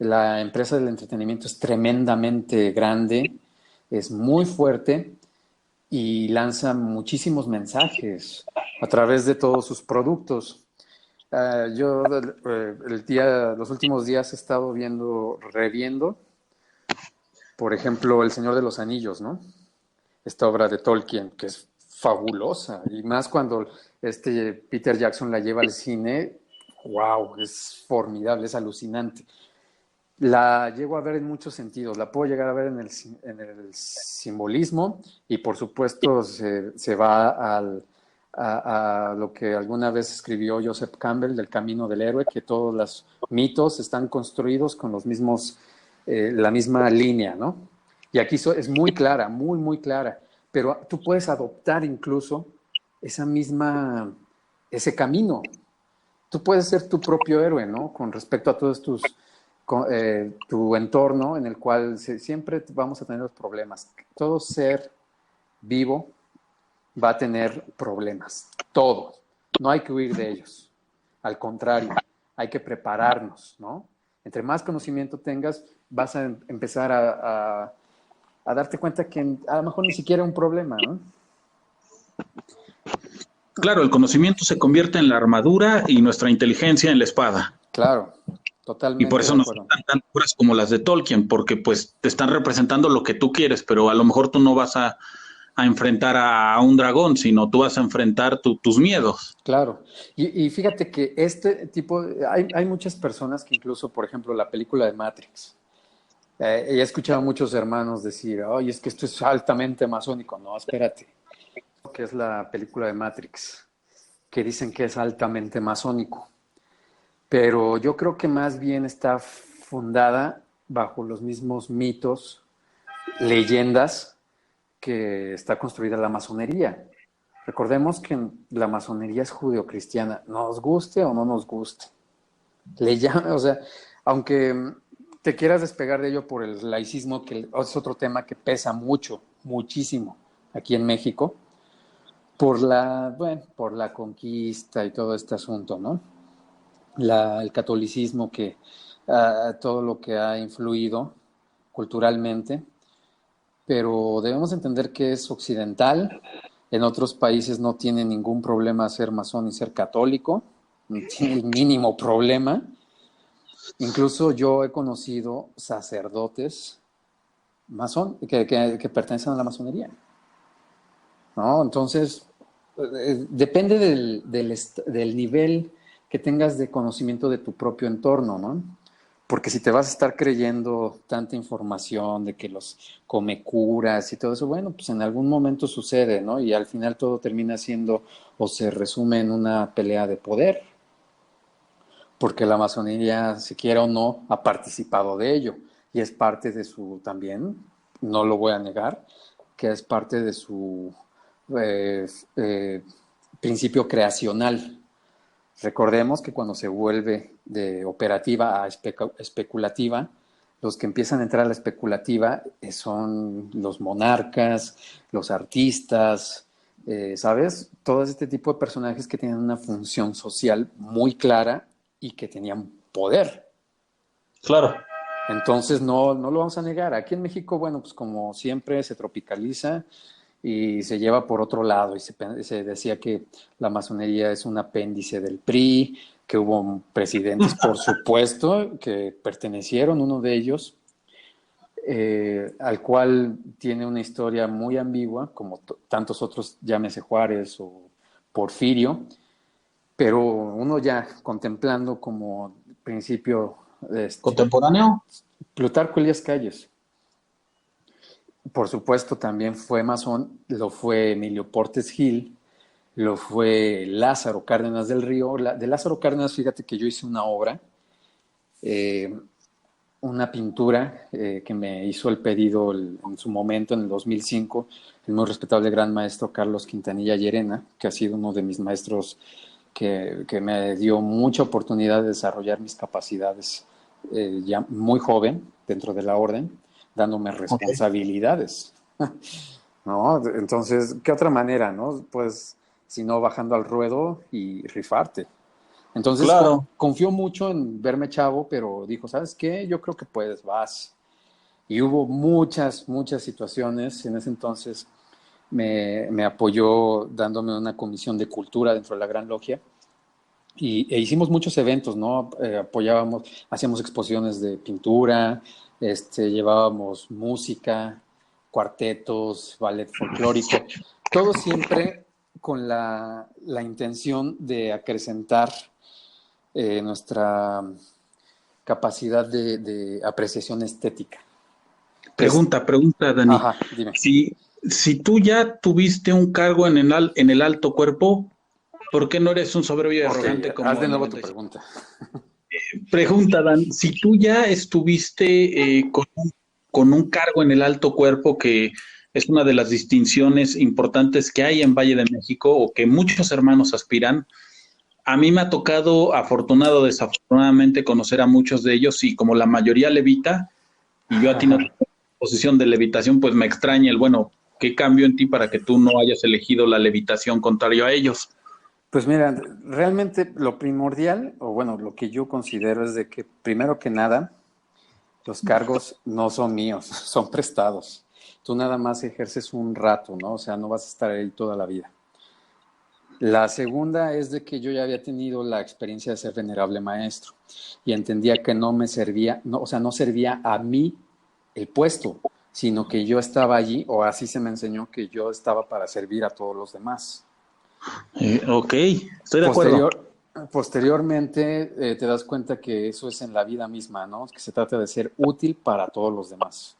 B: La empresa del entretenimiento es tremendamente grande, es muy fuerte y lanza muchísimos mensajes a través de todos sus productos. Yo los últimos días he estado reviendo, por ejemplo, El Señor de los Anillos, ¿no? Esta obra de Tolkien, que es fabulosa, y más cuando Peter Jackson la lleva al cine, wow, es formidable, es alucinante. La llego a ver en muchos sentidos, la puedo llegar a ver en el simbolismo y por supuesto se va a lo que alguna vez escribió Joseph Campbell del Camino del Héroe, que todos los mitos están construidos con la misma línea, ¿no? Y aquí es muy clara, muy, muy clara, pero tú puedes adoptar incluso ese camino. Tú puedes ser tu propio héroe, ¿no? Con respecto a todos tus tu entorno en el cual siempre vamos a tener los problemas. Todo ser vivo va a tener problemas, todo. No hay que huir de ellos. Al contrario, hay que prepararnos, ¿no? Entre más conocimiento tengas, vas a empezar a darte cuenta que a lo mejor ni siquiera es un problema, ¿no?
A: Claro, el conocimiento se convierte en la armadura y nuestra inteligencia en la espada.
B: Claro,
A: Y por
B: totalmente de
A: eso nos
B: acuerdo.
A: gustan tantas obras como las de Tolkien, porque pues te están representando lo que tú quieres, pero a lo mejor tú no vas a enfrentar a un dragón, sino tú vas a enfrentar tus miedos.
B: Claro, y fíjate que este tipo, hay muchas personas que incluso, por ejemplo, la película de Matrix, he escuchado a muchos hermanos decir, oye, es que esto es altamente masónico. No, espérate, que es la película de Matrix, que dicen que es altamente masónico, pero yo creo que más bien está fundada bajo los mismos mitos, leyendas que está construida la masonería. Recordemos que la masonería es judeocristiana, nos guste o no nos guste. O sea, aunque te quieras despegar de ello por el laicismo, que es otro tema que pesa mucho, muchísimo aquí en México, por la conquista y todo este asunto, ¿no? El catolicismo, todo lo que ha influido culturalmente, pero debemos entender que es occidental. En otros países no tiene ningún problema ser masón y ser católico, no tiene el mínimo problema. Incluso yo he conocido sacerdotes que pertenecen a la masonería, ¿no? Entonces, depende del nivel que tengas de conocimiento de tu propio entorno, ¿no? Porque si te vas a estar creyendo tanta información de que los come curas y todo eso, bueno, pues en algún momento sucede, ¿no? Y al final todo termina siendo o se resume en una pelea de poder, porque la masonería, si quiera o no, ha participado de ello y es parte de su también, no lo voy a negar, que es parte de su eh, eh, principio creacional. Recordemos que cuando se vuelve de operativa a especulativa, los que empiezan a entrar a la especulativa son los monarcas, los artistas, ¿sabes? Todo este tipo de personajes que tienen una función social muy clara y que tenían poder.
A: Claro.
B: Entonces no lo vamos a negar. Aquí en México, bueno, pues como siempre se tropicaliza y se lleva por otro lado y se decía que la masonería es un apéndice del PRI, que hubo presidentes, por supuesto, que pertenecieron, uno de ellos, al cual tiene una historia muy ambigua, como tantos otros, llámese Juárez o Porfirio, pero uno ya contemplando como principio
A: ¿Contemporáneo?
B: Plutarco Elías Calles, por supuesto, también fue masón, lo fue Emilio Portes Gil, lo fue Lázaro Cárdenas del Río. De Lázaro Cárdenas, fíjate que yo hice una obra, eh, una pintura que me hizo el pedido en su momento, en el 2005, el muy respetable gran maestro Carlos Quintanilla Llerena, que ha sido uno de mis maestros que me dio mucha oportunidad de desarrollar mis capacidades ya muy joven dentro de la orden, dándome responsabilidades. Okay. ¿No? Entonces, ¿qué otra manera, no? Pues, si no bajando al ruedo y rifarte. Entonces,
A: claro,
B: confió mucho en verme chavo, pero dijo, ¿sabes qué? Yo creo que puedes, vas. Y hubo muchas situaciones. En ese entonces me apoyó dándome una comisión de cultura dentro de la Gran Logia. E hicimos muchos eventos, ¿no? Apoyábamos, hacíamos exposiciones de pintura, llevábamos música, cuartetos, ballet folclórico, todo siempre con la intención de acrecentar nuestra capacidad de apreciación estética.
A: Pregunta, Dani.
B: Ajá, dime.
A: Si tú ya tuviste un cargo en el alto cuerpo, ¿por qué no eres un soberbio y arrogante como
B: haz de
A: el
B: nuevo tu
A: 95?
B: pregunta.
A: Pregunta, Dan, si tú ya estuviste con un cargo en el alto cuerpo, que es una de las distinciones importantes que hay en Valle de México o que muchos hermanos aspiran, A mí me ha tocado, afortunado o desafortunadamente, conocer a muchos de ellos y como la mayoría levita, y yo a ti no tengo posición de levitación, pues me extraña bueno, ¿qué cambió en ti para que tú no hayas elegido la levitación contrario a ellos?
B: Pues mira, realmente lo primordial, o bueno, lo que yo considero es de que primero que nada, los cargos no son míos, son prestados. Tú nada más ejerces un rato, ¿no? O sea, no vas a estar ahí toda la vida. La segunda es de que yo ya había tenido la experiencia de ser venerable maestro y entendía que no me servía, no, o sea, no servía a mí el puesto, sino que yo estaba allí, o así se me enseñó que yo estaba para servir a todos los demás.
A: Ok, estoy de acuerdo.
B: Posterior, posteriormente te das cuenta que eso es en la vida misma, ¿no? Que se trata de ser útil para todos los demás.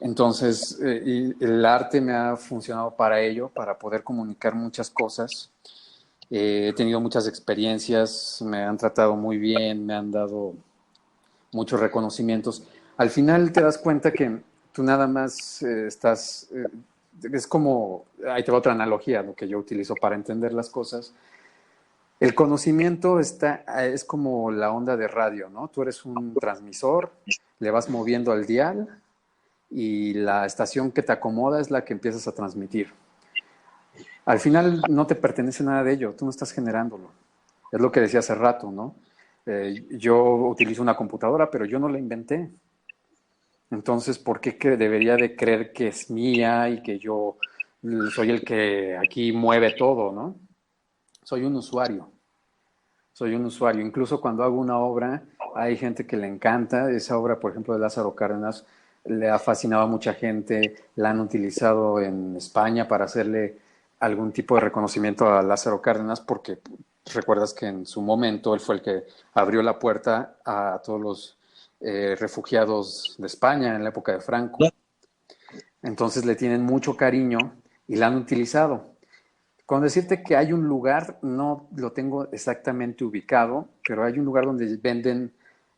B: Entonces, y el arte me ha funcionado para ello, para poder comunicar muchas cosas. He tenido muchas experiencias, me han tratado muy bien, me han dado muchos reconocimientos. Al final te das cuenta que tú nada más estás, es como, ahí te va otra analogía, lo que yo utilizo para entender las cosas. El conocimiento es como la onda de radio, ¿no? Tú eres un transmisor, le vas moviendo al dial y la estación que te acomoda es la que empiezas a transmitir. Al final no te pertenece nada de ello, tú no estás generándolo. Es lo que decía hace rato, ¿no? Yo utilizo una computadora, pero yo no la inventé. Entonces, ¿por qué debería de creer que es mía y que yo soy el que aquí mueve todo, ¿no? Soy un usuario. Soy un usuario. Incluso cuando hago una obra, hay gente que le encanta. Esa obra, por ejemplo, de Lázaro Cárdenas, le ha fascinado a mucha gente. La han utilizado en España para hacerle algún tipo de reconocimiento a Lázaro Cárdenas, porque recuerdas que en su momento él fue el que abrió la puerta a todos los refugiados de España en la época de Franco. Entonces le tienen mucho cariño y la han utilizado. Con decirte que hay un lugar, no lo tengo exactamente ubicado, pero hay un lugar donde venden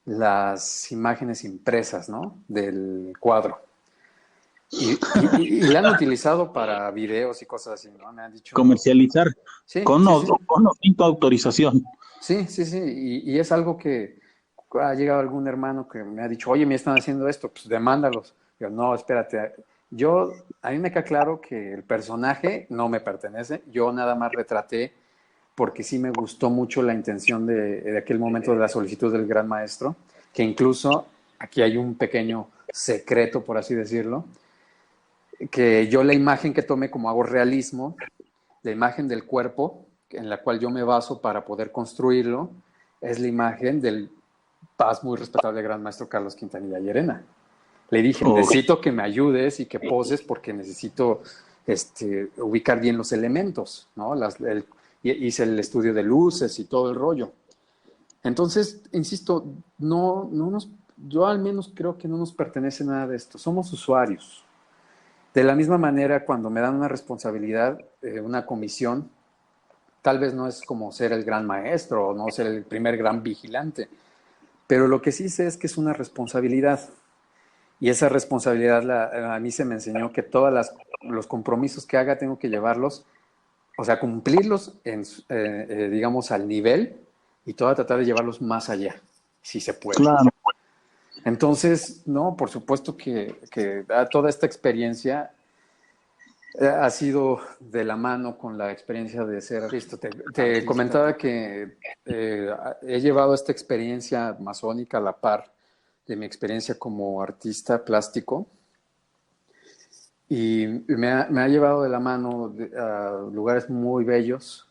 B: las imágenes impresas, ¿no? Del cuadro. Y la han utilizado para videos y cosas así, ¿no? Me han dicho...
A: Comercializar
B: Sí, sí, sí.
A: con o sin tu autorización.
B: Sí, sí, sí. Y es algo que ha llegado algún hermano que me ha dicho, oye, me están haciendo esto, pues demándalos. Yo, no, espérate. A mí me queda claro que el personaje no me pertenece. Yo nada más retraté porque sí me gustó mucho la intención de aquel momento de la solicitud del gran maestro, que incluso aquí hay un pequeño secreto, por así decirlo, que yo la imagen que tomé, como hago realismo, la imagen del cuerpo en la cual yo me baso para poder construirlo, es la imagen del paz muy respetable gran maestro Carlos Quintanilla Llerena. Le dije, necesito que me ayudes y que poses porque necesito ubicar bien los elementos, ¿no? Hice el estudio de luces y todo el rollo. Entonces, insisto, yo al menos creo que no nos pertenece nada de esto. Somos usuarios. De la misma manera, cuando me dan una responsabilidad, una comisión, tal vez no es como ser el gran maestro o no ser el primer gran vigilante, pero lo que sí sé es que es una responsabilidad. Y esa responsabilidad a mí se me enseñó que todos los compromisos que haga tengo que llevarlos, o sea, cumplirlos, digamos, al nivel y tratar de llevarlos más allá, si se puede.
A: Claro.
B: Entonces, no, por supuesto que toda esta experiencia ha sido de la mano con la experiencia de ser artista. Te comentaba que he llevado esta experiencia masónica a la par de mi experiencia como artista plástico y me ha llevado de la mano a lugares muy bellos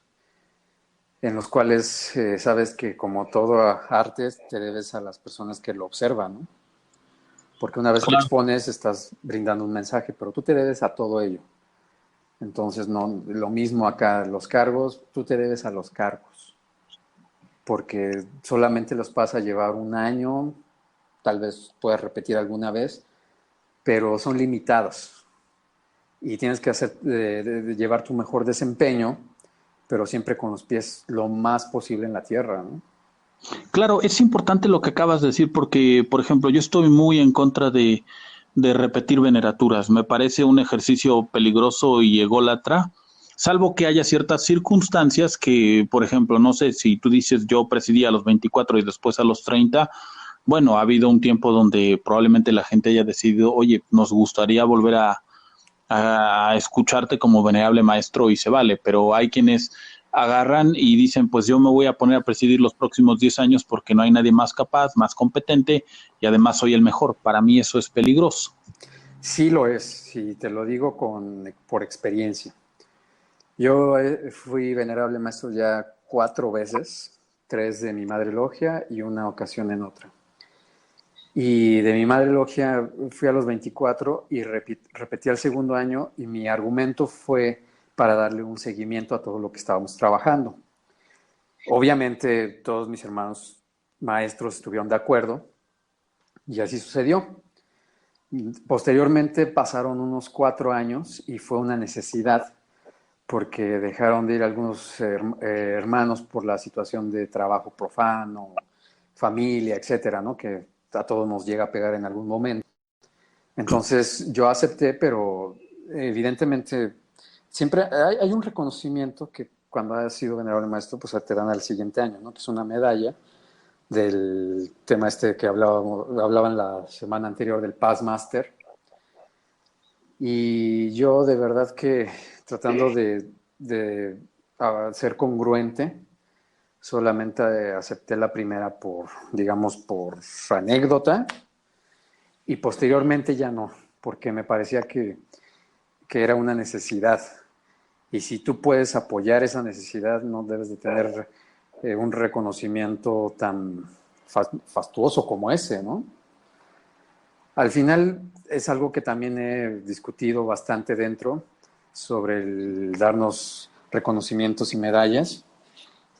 B: en los cuales sabes que como todo arte te debes a las personas que lo observan, ¿no? Porque una vez que expones estás brindando un mensaje, pero tú te debes a todo ello. Entonces, no, lo mismo acá, los cargos, tú te debes a los cargos, porque solamente los vas a llevar un año, tal vez puedas repetir alguna vez, pero son limitados y tienes que llevar tu mejor desempeño, pero siempre con los pies lo más posible en la tierra, ¿no?
A: Claro, es importante lo que acabas de decir porque, por ejemplo, yo estoy muy en contra de repetir veneraturas. Me parece un ejercicio peligroso y ególatra salvo que haya ciertas circunstancias que, por ejemplo, no sé, si tú dices yo presidí a los 24 y después a los 30, bueno, ha habido un tiempo donde probablemente la gente haya decidido, oye, nos gustaría volver a escucharte como venerable maestro y se vale, pero hay quienes agarran y dicen, pues yo me voy a poner a presidir los próximos 10 años porque no hay nadie más capaz, más competente y además soy el mejor. Para mí eso es peligroso.
B: Sí lo es, sí, te lo digo por experiencia. Yo fui venerable maestro ya 4 veces, 3 de mi madre logia y una ocasión en otra. Y de mi madre logia fui a los 24 y repetí al segundo año y mi argumento fue para darle un seguimiento a todo lo que estábamos trabajando. Obviamente todos mis hermanos maestros estuvieron de acuerdo y así sucedió. Posteriormente pasaron unos 4 años y fue una necesidad porque dejaron de ir algunos hermanos por la situación de trabajo profano, familia, etcétera, ¿no? Que a todos nos llega a pegar en algún momento. Entonces yo acepté, pero evidentemente siempre hay un reconocimiento que cuando has sido venerable maestro, pues te dan al siguiente año, ¿no? Que es una medalla del tema este que hablaban la semana anterior del Past Master. Y yo de verdad que tratando de ser congruente, solamente acepté la primera digamos, por anécdota y posteriormente ya no, porque me parecía que era una necesidad. Y si tú puedes apoyar esa necesidad, no debes de tener un reconocimiento tan fastuoso como ese, ¿no? Al final es algo que también he discutido bastante dentro sobre el darnos reconocimientos y medallas.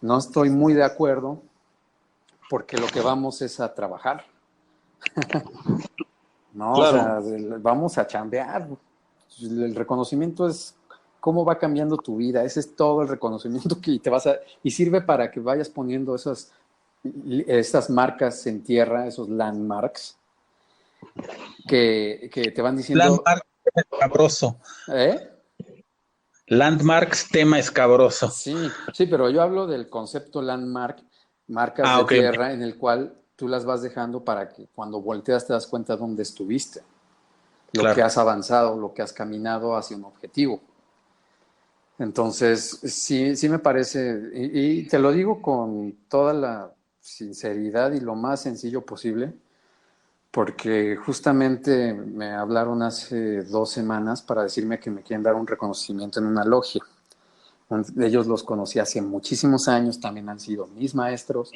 B: No estoy muy de acuerdo porque lo que vamos es a trabajar. No, o
A: Claro,
B: sea, vamos a chambear. El reconocimiento es cómo va cambiando tu vida. Ese es todo el reconocimiento que y sirve para que vayas poniendo esas marcas en tierra, esos landmarks que te van diciendo,
A: landmark tema escabroso.
B: ¿eh?
A: Landmarks tema escabroso.
B: Sí, sí, pero yo hablo del concepto landmark, marcas
A: Ah,
B: de
A: ok, ok.
B: tierra en el cual tú las vas dejando para que cuando volteas te das cuenta dónde estuviste, lo que
A: Claro.
B: has avanzado, lo que has caminado hacia un objetivo. Entonces, sí, sí me parece, y te lo digo con toda la sinceridad y lo más sencillo posible, porque justamente me hablaron hace 2 semanas para decirme que me quieren dar un reconocimiento en una logia. Ellos los conocí hace muchísimos años, también han sido mis maestros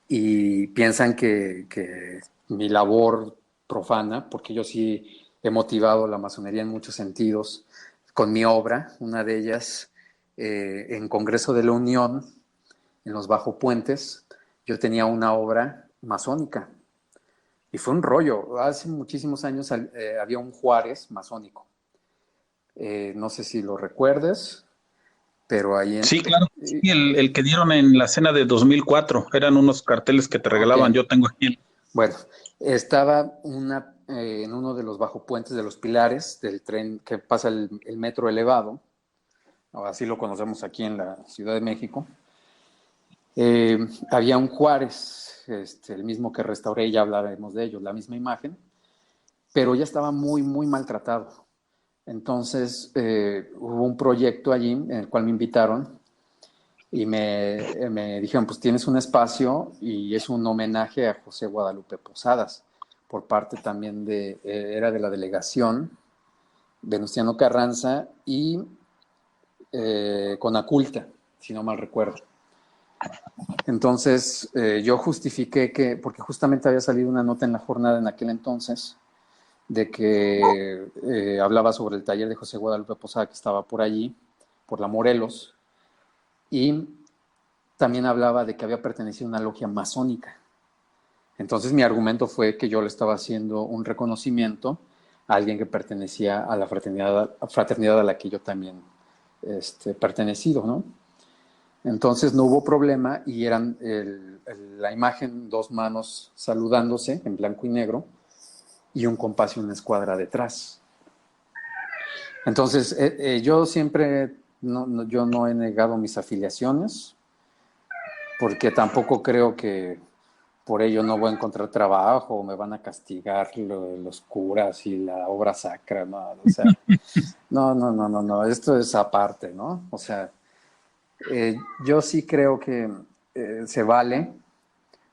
B: y piensan que mi labor profana, porque yo sí he motivado la masonería en muchos sentidos, con mi obra, una de ellas en Congreso de la Unión, en los Bajo Puentes, yo tenía una obra masónica y fue un rollo. Hace muchísimos años había un Juárez masónico. No sé si lo recuerdes, pero ahí
A: Sí, claro. Sí, el que dieron en la cena de 2004 eran unos carteles que te
B: ok.
A: regalaban. Yo tengo aquí.
B: Bueno, estaba en uno de los bajopuentes de los pilares del tren que pasa el metro elevado, o así lo conocemos aquí en la Ciudad de México. Eh, Había un Juárez, el mismo que restauré, ya hablaremos de ello, la misma imagen, pero ya estaba muy, muy maltratado. Entonces hubo un proyecto allí en el cual me invitaron y me dijeron, pues tienes un espacio y es un homenaje a José Guadalupe Posadas, por parte también era de la delegación Venustiano Carranza y Conaculta, si no mal recuerdo. Entonces yo justifiqué porque justamente había salido una nota en la jornada en aquel entonces, de que hablaba sobre el taller de José Guadalupe Posada que estaba por allí, por la Morelos, y también hablaba de que había pertenecido a una logia masónica. Entonces mi argumento fue que yo le estaba haciendo un reconocimiento a alguien que pertenecía a la fraternidad a la que yo también pertenecido, ¿no? Entonces no hubo problema y eran la imagen, dos manos saludándose en blanco y negro y un compás y una escuadra detrás. Entonces yo siempre yo no he negado mis afiliaciones, porque tampoco creo que por ello no voy a encontrar trabajo o me van a castigar los curas y la obra sacra, ¿no? O sea, no, esto es aparte, ¿no? O sea, yo sí creo que se vale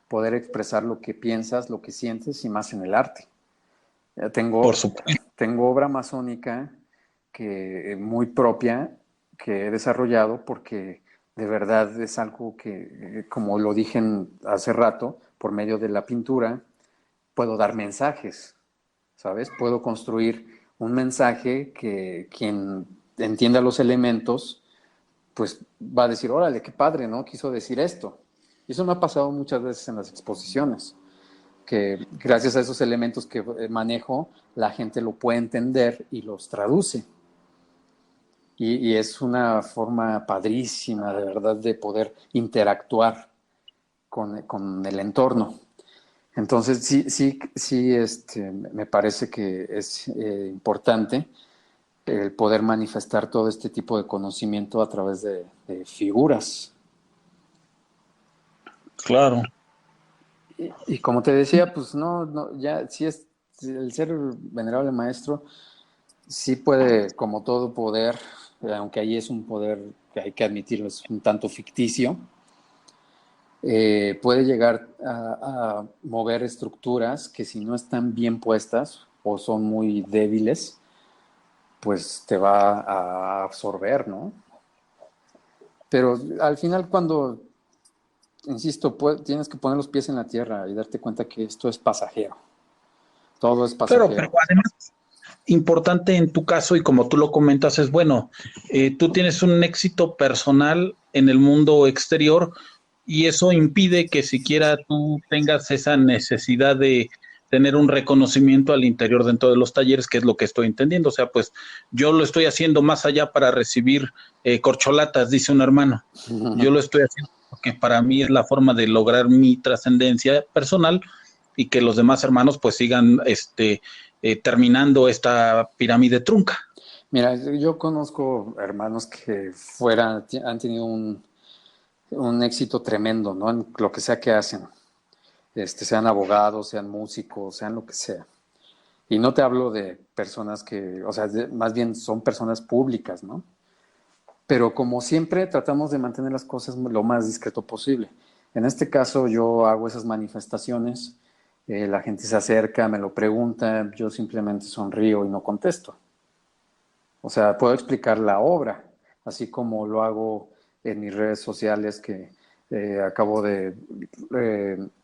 B: poder expresar lo que piensas, lo que sientes y más en el arte.
A: Por supuesto.
B: Tengo obra masónica muy propia que he desarrollado porque de verdad es algo que, como lo dije hace rato, por medio de la pintura puedo dar mensajes, ¿sabes? Puedo construir un mensaje que quien entienda los elementos, pues va a decir, órale, qué padre, ¿no? Quiso decir esto. Y eso me ha pasado muchas veces en las exposiciones, que gracias a esos elementos que manejo, la gente lo puede entender y los traduce. Y es una forma padrísima, de verdad, de poder interactuar con el entorno. Entonces, sí, me parece que es importante el poder manifestar todo este tipo de conocimiento a través de figuras.
A: Claro.
B: Y como te decía, pues ya sí es el ser venerable maestro, sí puede, como todo poder, aunque ahí es un poder que hay que admitirlo, es un tanto ficticio, puede llegar a mover estructuras que si no están bien puestas o son muy débiles, pues te va a absorber, ¿no? Pero al final cuando, insisto, tienes que poner los pies en la tierra y darte cuenta que esto es pasajero. Todo es
A: Claro, pero
B: pasajero.
A: además importante en tu caso y como tú lo comentas es, bueno, tú tienes un éxito personal en el mundo exterior y eso impide que siquiera tú tengas esa necesidad de tener un reconocimiento al interior dentro de los talleres, que es lo que estoy entendiendo. O sea, pues yo lo estoy haciendo más allá para recibir corcholatas, dice un hermano. Yo lo estoy haciendo porque para mí es la forma de lograr mi trascendencia personal y que los demás hermanos pues sigan terminando esta pirámide trunca.
B: Mira, yo conozco hermanos que han tenido un éxito tremendo, ¿no? En lo que sea que hacen. Sean abogados, sean músicos, sean lo que sea. Y no te hablo de personas que, o sea, más bien son personas públicas, ¿no? Pero como siempre tratamos de mantener las cosas lo más discreto posible. En este caso yo hago esas manifestaciones, la gente se acerca, me lo pregunta, yo simplemente sonrío y no contesto. O sea, puedo explicar la obra, así como lo hago en mis redes sociales que acabo de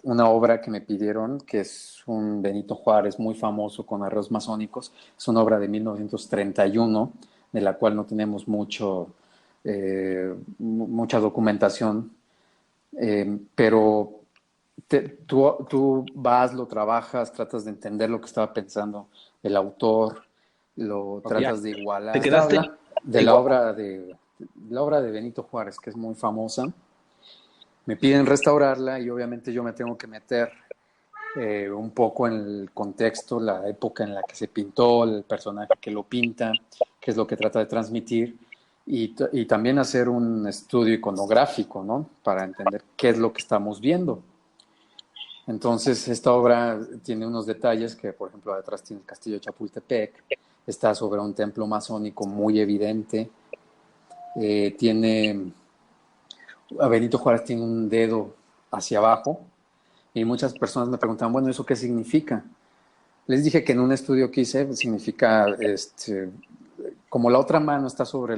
B: una obra que me pidieron, que es un Benito Juárez muy famoso con arreglos masónicos. Es una obra de 1931, de la cual no tenemos mucha documentación, pero tú vas, lo trabajas, tratas de entender lo que estaba pensando el autor, lo tratas de
A: Te
B: igualar. Te
A: quedaste
B: habla de la obra de Benito Juárez, que es muy famosa. Me piden restaurarla y obviamente yo me tengo que meter un poco en el contexto, la época en la que se pintó, el personaje que lo pinta, qué es lo que trata de transmitir y también hacer un estudio iconográfico, ¿no? Para entender qué es lo que estamos viendo. Entonces, esta obra tiene unos detalles que, por ejemplo, detrás tiene el castillo de Chapultepec, está sobre un templo masónico muy evidente, a Benito Juárez tiene un dedo hacia abajo, y muchas personas me preguntan, bueno, ¿eso qué significa? Les dije que en un estudio que hice significa, como la otra mano está sobre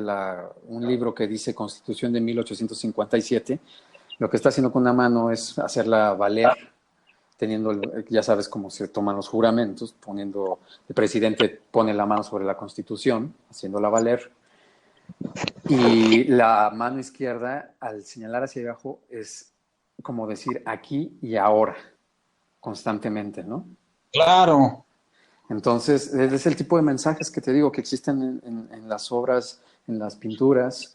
B: un libro que dice Constitución de 1857, lo que está haciendo con una mano es hacerla valer, ya sabes cómo se toman los juramentos, el presidente pone la mano sobre la Constitución, haciéndola valer, y la mano izquierda, al señalar hacia abajo, es como decir aquí y ahora, constantemente, ¿no?
A: claro.
B: Entonces, es el tipo de mensajes que te digo que existen en las obras, en las pinturas,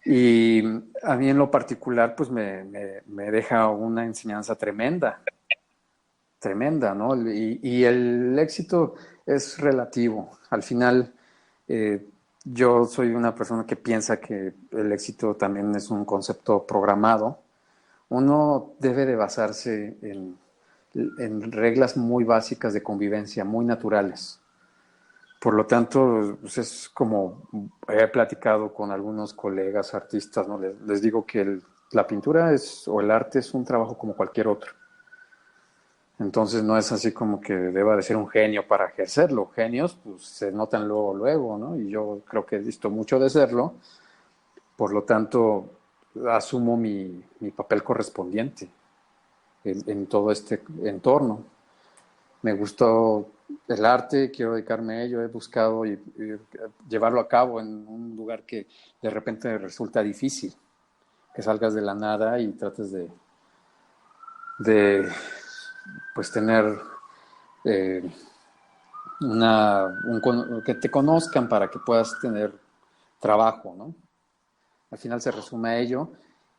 B: y a mí en lo particular, pues me deja una enseñanza tremenda, tremenda, ¿no? Y el éxito es relativo. Al final, Yo soy una persona que piensa que el éxito también es un concepto programado. Uno debe de basarse en reglas muy básicas de convivencia, muy naturales. Por lo tanto, pues es como he platicado con algunos colegas artistas, ¿no? Les digo que la pintura o el arte es un trabajo como cualquier otro. Entonces no es así como que deba de ser un genio para ejercerlo. Genios, pues se notan luego, luego, ¿no? Y yo creo que he visto mucho de serlo. Por lo tanto, asumo mi papel correspondiente en todo este entorno. Me gustó el arte, quiero dedicarme a ello, he buscado y llevarlo a cabo en un lugar que de repente resulta difícil, que salgas de la nada y trates de pues tener eh, que te conozcan para que puedas tener trabajo, ¿no? Al final se resume a ello,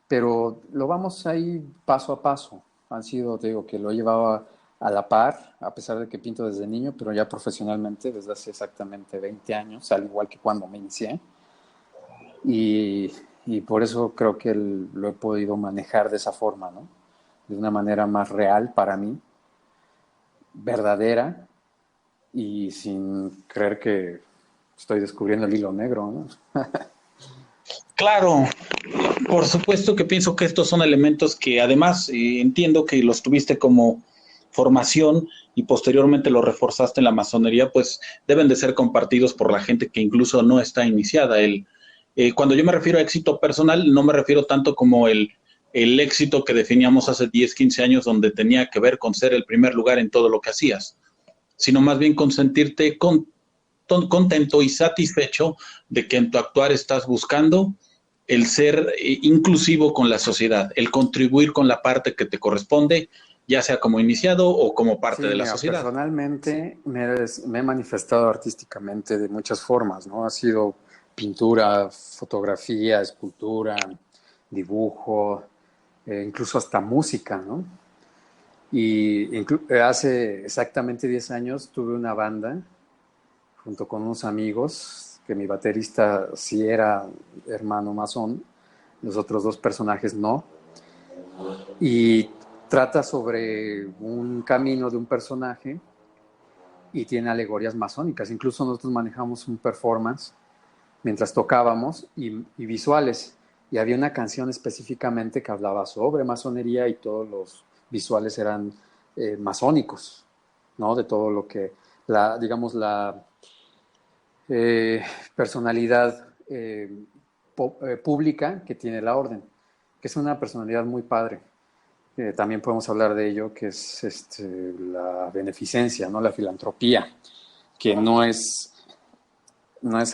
B: pero lo vamos ahí paso a paso. Han sido, te digo, que lo llevaba a la par, a pesar de que pinto desde niño, pero ya profesionalmente desde hace exactamente 20 años, al igual que cuando me inicié. Y, y por eso creo que lo he podido manejar de esa forma, ¿no? De una manera más real para mí, verdadera y sin creer que estoy descubriendo el hilo negro, ¿no?
A: Claro, por supuesto que pienso que estos son elementos que además entiendo que los tuviste como formación y posteriormente los reforzaste en la masonería, pues deben de ser compartidos por la gente que incluso no está iniciada. Cuando yo me refiero a éxito personal, no me refiero tanto como el éxito que definíamos hace 10, 15 años, donde tenía que ver con ser el primer lugar en todo lo que hacías, sino más bien con sentirte contento y satisfecho de que en tu actuar estás buscando el ser inclusivo con la sociedad, el contribuir con la parte que te corresponde, ya sea como iniciado o como parte
B: Sí,
A: de la
B: mira,
A: sociedad.
B: personalmente me he manifestado artísticamente de muchas formas, ¿no? Ha sido pintura, fotografía, escultura, dibujo, incluso hasta música, ¿no? Y hace exactamente 10 años tuve una banda junto con unos amigos, que mi baterista sí era hermano masón, los otros dos personajes no, y trata sobre un camino de un personaje y tiene alegorías masónicas. Incluso nosotros manejamos un performance mientras tocábamos y visuales. Y había una canción específicamente que hablaba sobre masonería y todos los visuales eran masónicos, ¿no? De todo lo que, digamos, la eh, personalidad pública que tiene la orden, que es una personalidad muy padre. También podemos hablar de ello, que es la beneficencia, ¿no? La filantropía, que no es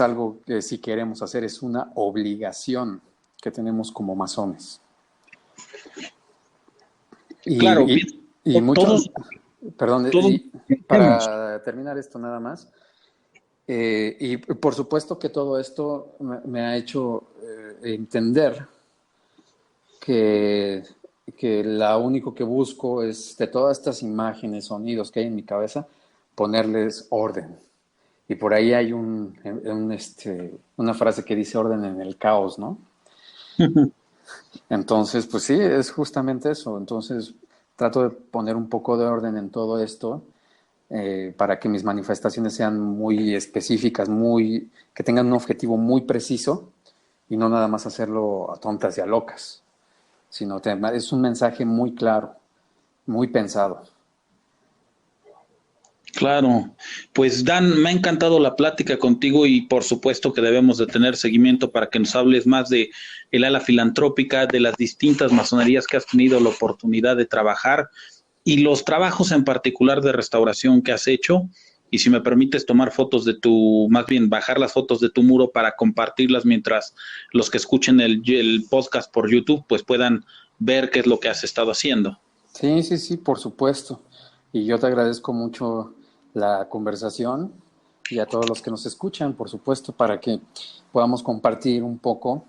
B: algo que si queremos hacer, es una obligación que tenemos como masones.
A: Claro,
B: Y, y, y mucho,
A: todos,
B: perdón,
A: todos
B: y
A: tenemos.
B: para terminar esto nada más, y por supuesto que todo esto me ha hecho entender que, que lo único que busco es de todas estas imágenes, sonidos que hay en mi cabeza, ponerles orden. Y por ahí hay una frase que dice orden en el caos, ¿no? Entonces, pues sí, es justamente eso. Entonces, trato de poner un poco de orden en todo esto para que mis manifestaciones sean muy específicas, que tengan un objetivo muy preciso y no nada más hacerlo a tontas y a locas, sino es un mensaje muy claro, muy pensado.
A: Claro, pues Dan, me ha encantado la plática contigo y por supuesto que debemos de tener seguimiento para que nos hables más de el ala filantrópica, de las distintas masonerías que has tenido la oportunidad de trabajar y los trabajos en particular de restauración que has hecho. Y si me permites tomar fotos de más bien bajar las fotos de tu muro para compartirlas mientras los que escuchen el podcast por YouTube pues puedan ver qué es lo que has estado haciendo.
B: Sí, sí, sí, por supuesto. Y yo te agradezco mucho la conversación y a todos los que nos escuchan, por supuesto, para que podamos compartir un poco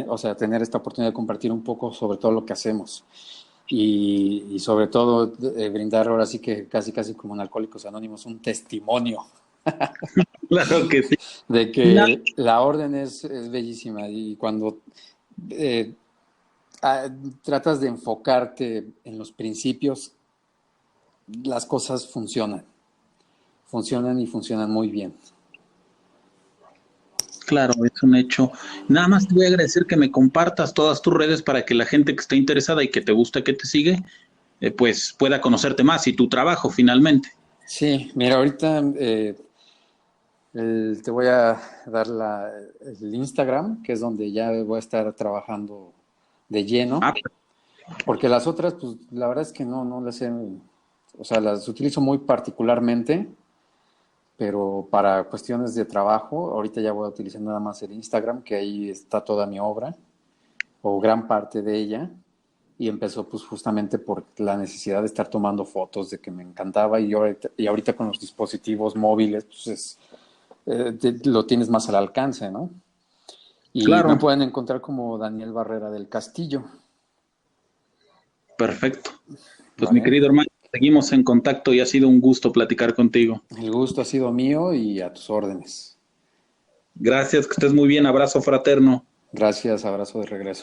B: o sea, tener esta oportunidad de compartir un poco sobre todo lo que hacemos y sobre todo brindar ahora sí que casi casi como en Alcohólicos Anónimos un testimonio
A: Claro que sí.
B: De
A: Na-
B: que la orden es bellísima y cuando eh, ah, tratas de enfocarte en los principios, las cosas funcionan y funcionan muy bien.
A: Claro, es un hecho. Nada más te voy a agradecer que me compartas todas tus redes para que la gente que esté interesada y que te gusta que te sigue, pues pueda conocerte más y tu trabajo finalmente.
B: Sí, mira, ahorita te voy a dar el Instagram, que es donde ya voy a estar trabajando de lleno,
A: Ah,
B: porque las otras, pues la verdad es que no las sé, o sea, las utilizo muy particularmente, pero para cuestiones de trabajo, ahorita ya voy a utilizar nada más el Instagram, que ahí está toda mi obra, o gran parte de ella, y empezó pues justamente por la necesidad de estar tomando fotos, de que me encantaba, y ahorita con los dispositivos móviles, pues lo tienes más al alcance, ¿no? Y me
A: claro,
B: pueden encontrar como Daniel Barrera del Castillo,
A: perfecto. Pues mi
B: ¿vale?
A: querido hermano, seguimos en contacto y ha sido un gusto platicar contigo.
B: El gusto ha sido mío y a tus órdenes.
A: Gracias, que estés muy bien. Abrazo fraterno.
B: Gracias, abrazo de regreso.